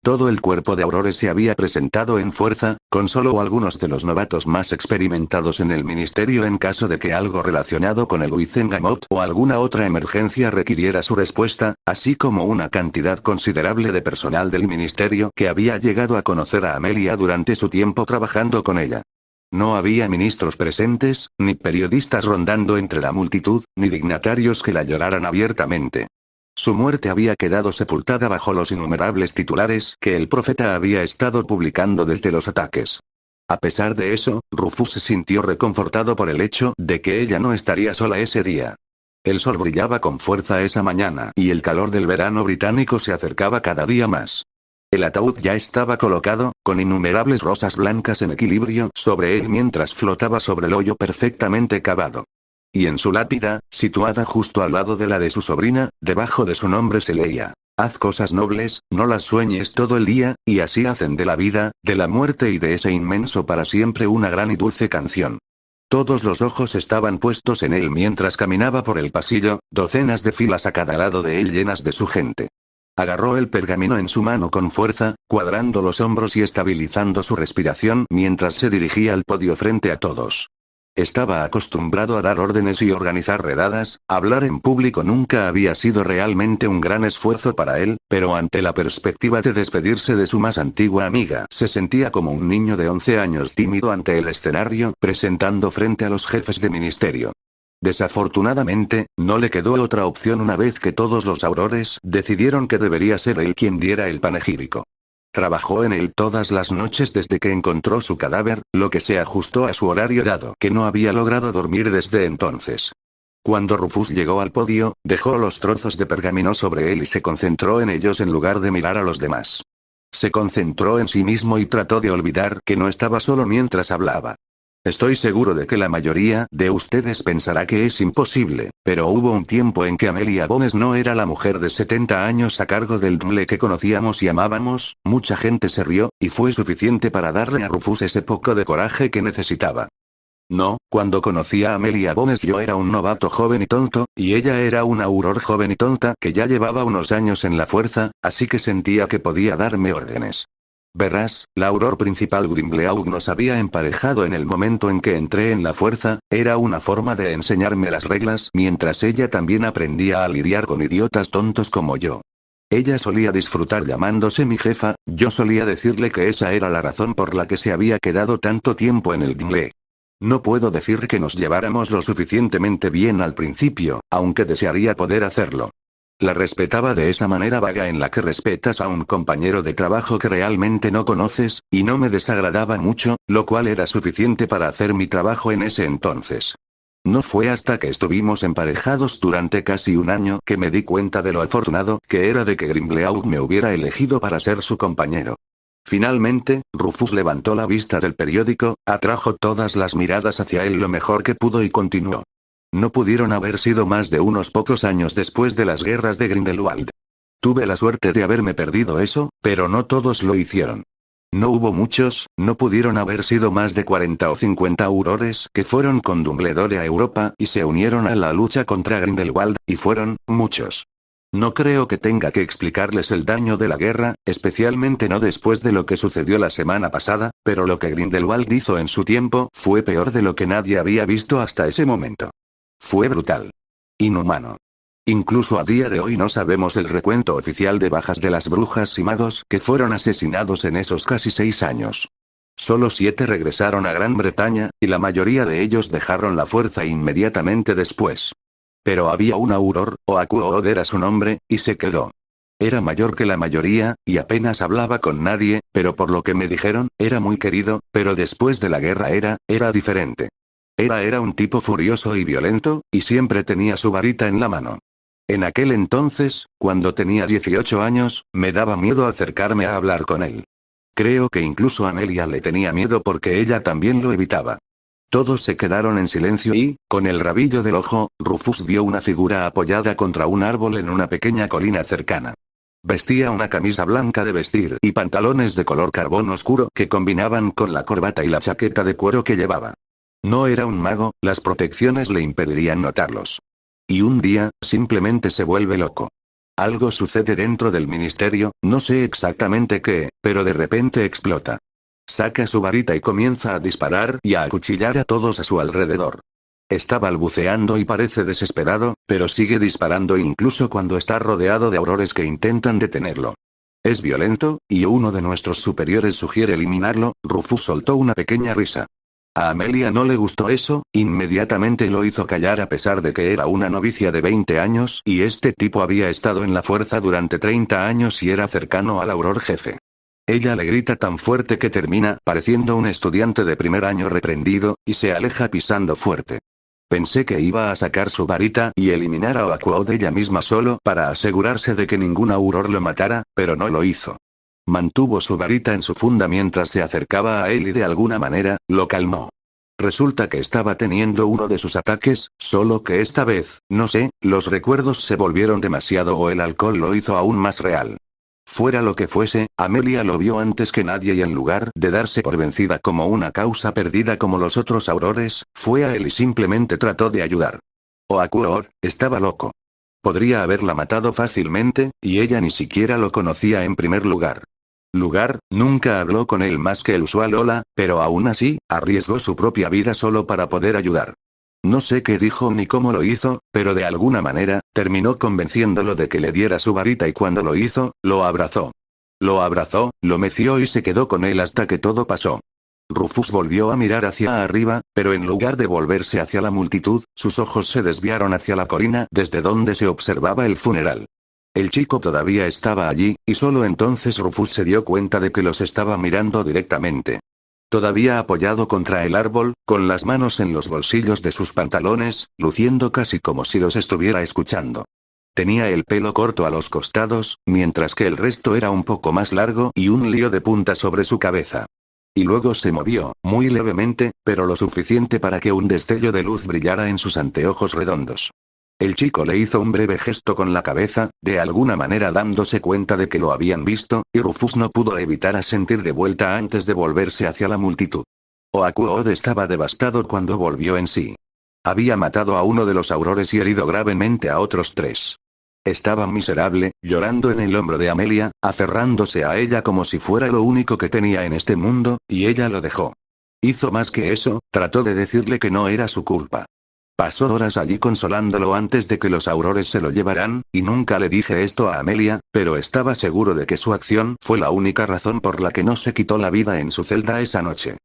Todo el cuerpo de Aurore se había presentado en fuerza, con solo algunos de los novatos más experimentados en el ministerio en caso de que algo relacionado con el Wizengamot o alguna otra emergencia requiriera su respuesta, así como una cantidad considerable de personal del ministerio que había llegado a conocer a Amelia durante su tiempo trabajando con ella. No había ministros presentes, ni periodistas rondando entre la multitud, ni dignatarios que la lloraran abiertamente. Su muerte había quedado sepultada bajo los innumerables titulares que el profeta había estado publicando desde los ataques. A pesar de eso, Rufus se sintió reconfortado por el hecho de que ella no estaría sola ese día. El sol brillaba con fuerza esa mañana y el calor del verano británico se acercaba cada día más. El ataúd ya estaba colocado, con innumerables rosas blancas en equilibrio sobre él mientras flotaba sobre el hoyo perfectamente cavado. Y en su lápida, situada justo al lado de la de su sobrina, debajo de su nombre se leía: haz cosas nobles, no las sueñes todo el día, y así hacen de la vida, de la muerte y de ese inmenso para siempre una gran y dulce canción. Todos los ojos estaban puestos en él mientras caminaba por el pasillo, docenas de filas a cada lado de él llenas de su gente. Agarró el pergamino en su mano con fuerza, cuadrando los hombros y estabilizando su respiración mientras se dirigía al podio frente a todos. Estaba acostumbrado a dar órdenes y organizar redadas, hablar en público nunca había sido realmente un gran esfuerzo para él, pero ante la perspectiva de despedirse de su más antigua amiga, se sentía como un niño de 11 años tímido ante el escenario, presentando frente a los jefes de ministerio. Desafortunadamente, no le quedó otra opción una vez que todos los aurores decidieron que debería ser él quien diera el panegírico. Trabajó en él todas las noches desde que encontró su cadáver, lo que se ajustó a su horario dado que no había logrado dormir desde entonces. Cuando Rufus llegó al podio, dejó los trozos de pergamino sobre él y se concentró en ellos en lugar de mirar a los demás. Se concentró en sí mismo y trató de olvidar que no estaba solo mientras hablaba. Estoy seguro de que la mayoría de ustedes pensará que es imposible, pero hubo un tiempo en que Amelia Bones no era la mujer de 70 años a cargo del Dumble que conocíamos y amábamos, mucha gente se rió, y fue suficiente para darle a Rufus ese poco de coraje que necesitaba. No, cuando conocí a Amelia Bones yo era un novato joven y tonto, y ella era una auror joven y tonta que ya llevaba unos años en la fuerza, así que sentía que podía darme órdenes. Verás, la auror principal Grimbleaug nos había emparejado en el momento en que entré en la fuerza, era una forma de enseñarme las reglas mientras ella también aprendía a lidiar con idiotas tontos como yo. Ella solía disfrutar llamándose mi jefa, yo solía decirle que esa era la razón por la que se había quedado tanto tiempo en el Dingle. No puedo decir que nos lleváramos lo suficientemente bien al principio, aunque desearía poder hacerlo. La respetaba de esa manera vaga en la que respetas a un compañero de trabajo que realmente no conoces, y no me desagradaba mucho, lo cual era suficiente para hacer mi trabajo en ese entonces. No fue hasta que estuvimos emparejados durante casi un año que me di cuenta de lo afortunado que era de que Grimbleaug me hubiera elegido para ser su compañero. Finalmente, Rufus levantó la vista del periódico, atrajo todas las miradas hacia él lo mejor que pudo y continuó. No pudieron haber sido más de unos pocos años después de las guerras de Grindelwald. Tuve la suerte de haberme perdido eso, pero no todos lo hicieron. No hubo muchos, no pudieron haber sido más de 40 o 50 aurores que fueron con Dumbledore a Europa y se unieron a la lucha contra Grindelwald, y fueron muchos. No creo que tenga que explicarles el daño de la guerra, especialmente no después de lo que sucedió la semana pasada, pero lo que Grindelwald hizo en su tiempo fue peor de lo que nadie había visto hasta ese momento. Fue brutal. Inhumano. Incluso a día de hoy no sabemos el recuento oficial de bajas de las brujas y magos que fueron asesinados en esos casi 6 años. Solo 7 regresaron a Gran Bretaña, y la mayoría de ellos dejaron la fuerza inmediatamente después. Pero había un auror, Oakuood era su nombre, y se quedó. Era mayor que la mayoría, y apenas hablaba con nadie, pero por lo que me dijeron, era muy querido, pero después de la guerra era diferente. Era un tipo furioso y violento, y siempre tenía su varita en la mano. En aquel entonces, cuando tenía 18 años, me daba miedo acercarme a hablar con él. Creo que incluso Amelia le tenía miedo porque ella también lo evitaba. Todos se quedaron en silencio y, con el rabillo del ojo, Rufus vio una figura apoyada contra un árbol en una pequeña colina cercana. Vestía una camisa blanca de vestir y pantalones de color carbón oscuro que combinaban con la corbata y la chaqueta de cuero que llevaba. No era un mago, las protecciones le impedirían notarlos. Y un día, simplemente se vuelve loco. Algo sucede dentro del ministerio, no sé exactamente qué, pero de repente explota. Saca su varita y comienza a disparar y a acuchillar a todos a su alrededor. Está balbuceando y parece desesperado, pero sigue disparando incluso cuando está rodeado de aurores que intentan detenerlo. Es violento, y uno de nuestros superiores sugiere eliminarlo. Rufus soltó una pequeña risa. A Amelia no le gustó eso, inmediatamente lo hizo callar a pesar de que era una novicia de 20 años y este tipo había estado en la fuerza durante 30 años y era cercano al auror jefe. Ella le grita tan fuerte que termina pareciendo un estudiante de primer año reprendido, y se aleja pisando fuerte. Pensé que iba a sacar su varita y eliminar a Oakuood ella misma solo para asegurarse de que ningún auror lo matara, pero no lo hizo. Mantuvo su varita en su funda mientras se acercaba a él y de alguna manera, lo calmó. Resulta que estaba teniendo uno de sus ataques, solo que esta vez, no sé, los recuerdos se volvieron demasiado o el alcohol lo hizo aún más real. Fuera lo que fuese, Amelia lo vio antes que nadie y en lugar de darse por vencida como una causa perdida como los otros aurores, fue a él y simplemente trató de ayudar. Oakuood estaba loco. Podría haberla matado fácilmente, y ella ni siquiera lo conocía en primer lugar. Nunca habló con él más que el usual hola, pero aún así, arriesgó su propia vida solo para poder ayudar. No sé qué dijo ni cómo lo hizo, pero de alguna manera, terminó convenciéndolo de que le diera su varita y cuando lo hizo, lo abrazó. Lo abrazó, lo meció y se quedó con él hasta que todo pasó. Rufus volvió a mirar hacia arriba, pero en lugar de volverse hacia la multitud, sus ojos se desviaron hacia la colina desde donde se observaba el funeral. El chico todavía estaba allí, y solo entonces Rufus se dio cuenta de que los estaba mirando directamente. Todavía apoyado contra el árbol, con las manos en los bolsillos de sus pantalones, luciendo casi como si los estuviera escuchando. Tenía el pelo corto a los costados, mientras que el resto era un poco más largo y un lío de punta sobre su cabeza. Y luego se movió, muy levemente, pero lo suficiente para que un destello de luz brillara en sus anteojos redondos. El chico le hizo un breve gesto con la cabeza, de alguna manera dándose cuenta de que lo habían visto, y Rufus no pudo evitar asentir de vuelta antes de volverse hacia la multitud. Oakuod estaba devastado cuando volvió en sí. Había matado a uno de los aurores y herido gravemente a otros 3. Estaba miserable, llorando en el hombro de Amelia, aferrándose a ella como si fuera lo único que tenía en este mundo, y ella lo dejó. Hizo más que eso, trató de decirle que no era su culpa. Pasó horas allí consolándolo antes de que los aurores se lo llevaran, y nunca le dije esto a Amelia, pero estaba seguro de que su acción fue la única razón por la que no se quitó la vida en su celda esa noche.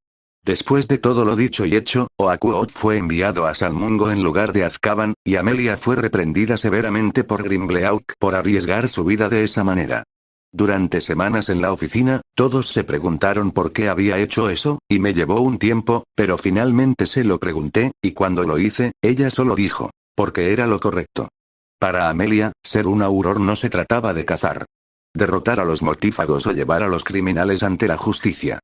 Después de todo lo dicho y hecho, Oakuod fue enviado a Salmungo en lugar de Azkaban, y Amelia fue reprendida severamente por Grimleout por arriesgar su vida de esa manera. Durante semanas en la oficina, todos se preguntaron por qué había hecho eso, y me llevó un tiempo, pero finalmente se lo pregunté, y cuando lo hice, ella solo dijo, porque era lo correcto. Para Amelia, ser un auror no se trataba de cazar. Derrotar a los mortífagos o llevar a los criminales ante la justicia.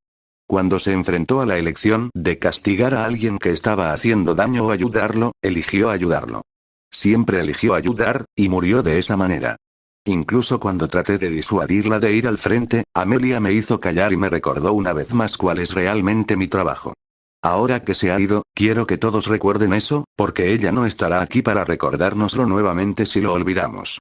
Cuando se enfrentó a la elección de castigar a alguien que estaba haciendo daño o ayudarlo, eligió ayudarlo. Siempre eligió ayudar, y murió de esa manera. Incluso cuando traté de disuadirla de ir al frente, Amelia me hizo callar y me recordó una vez más cuál es realmente mi trabajo. Ahora que se ha ido, quiero que todos recuerden eso, porque ella no estará aquí para recordárnoslo nuevamente si lo olvidamos.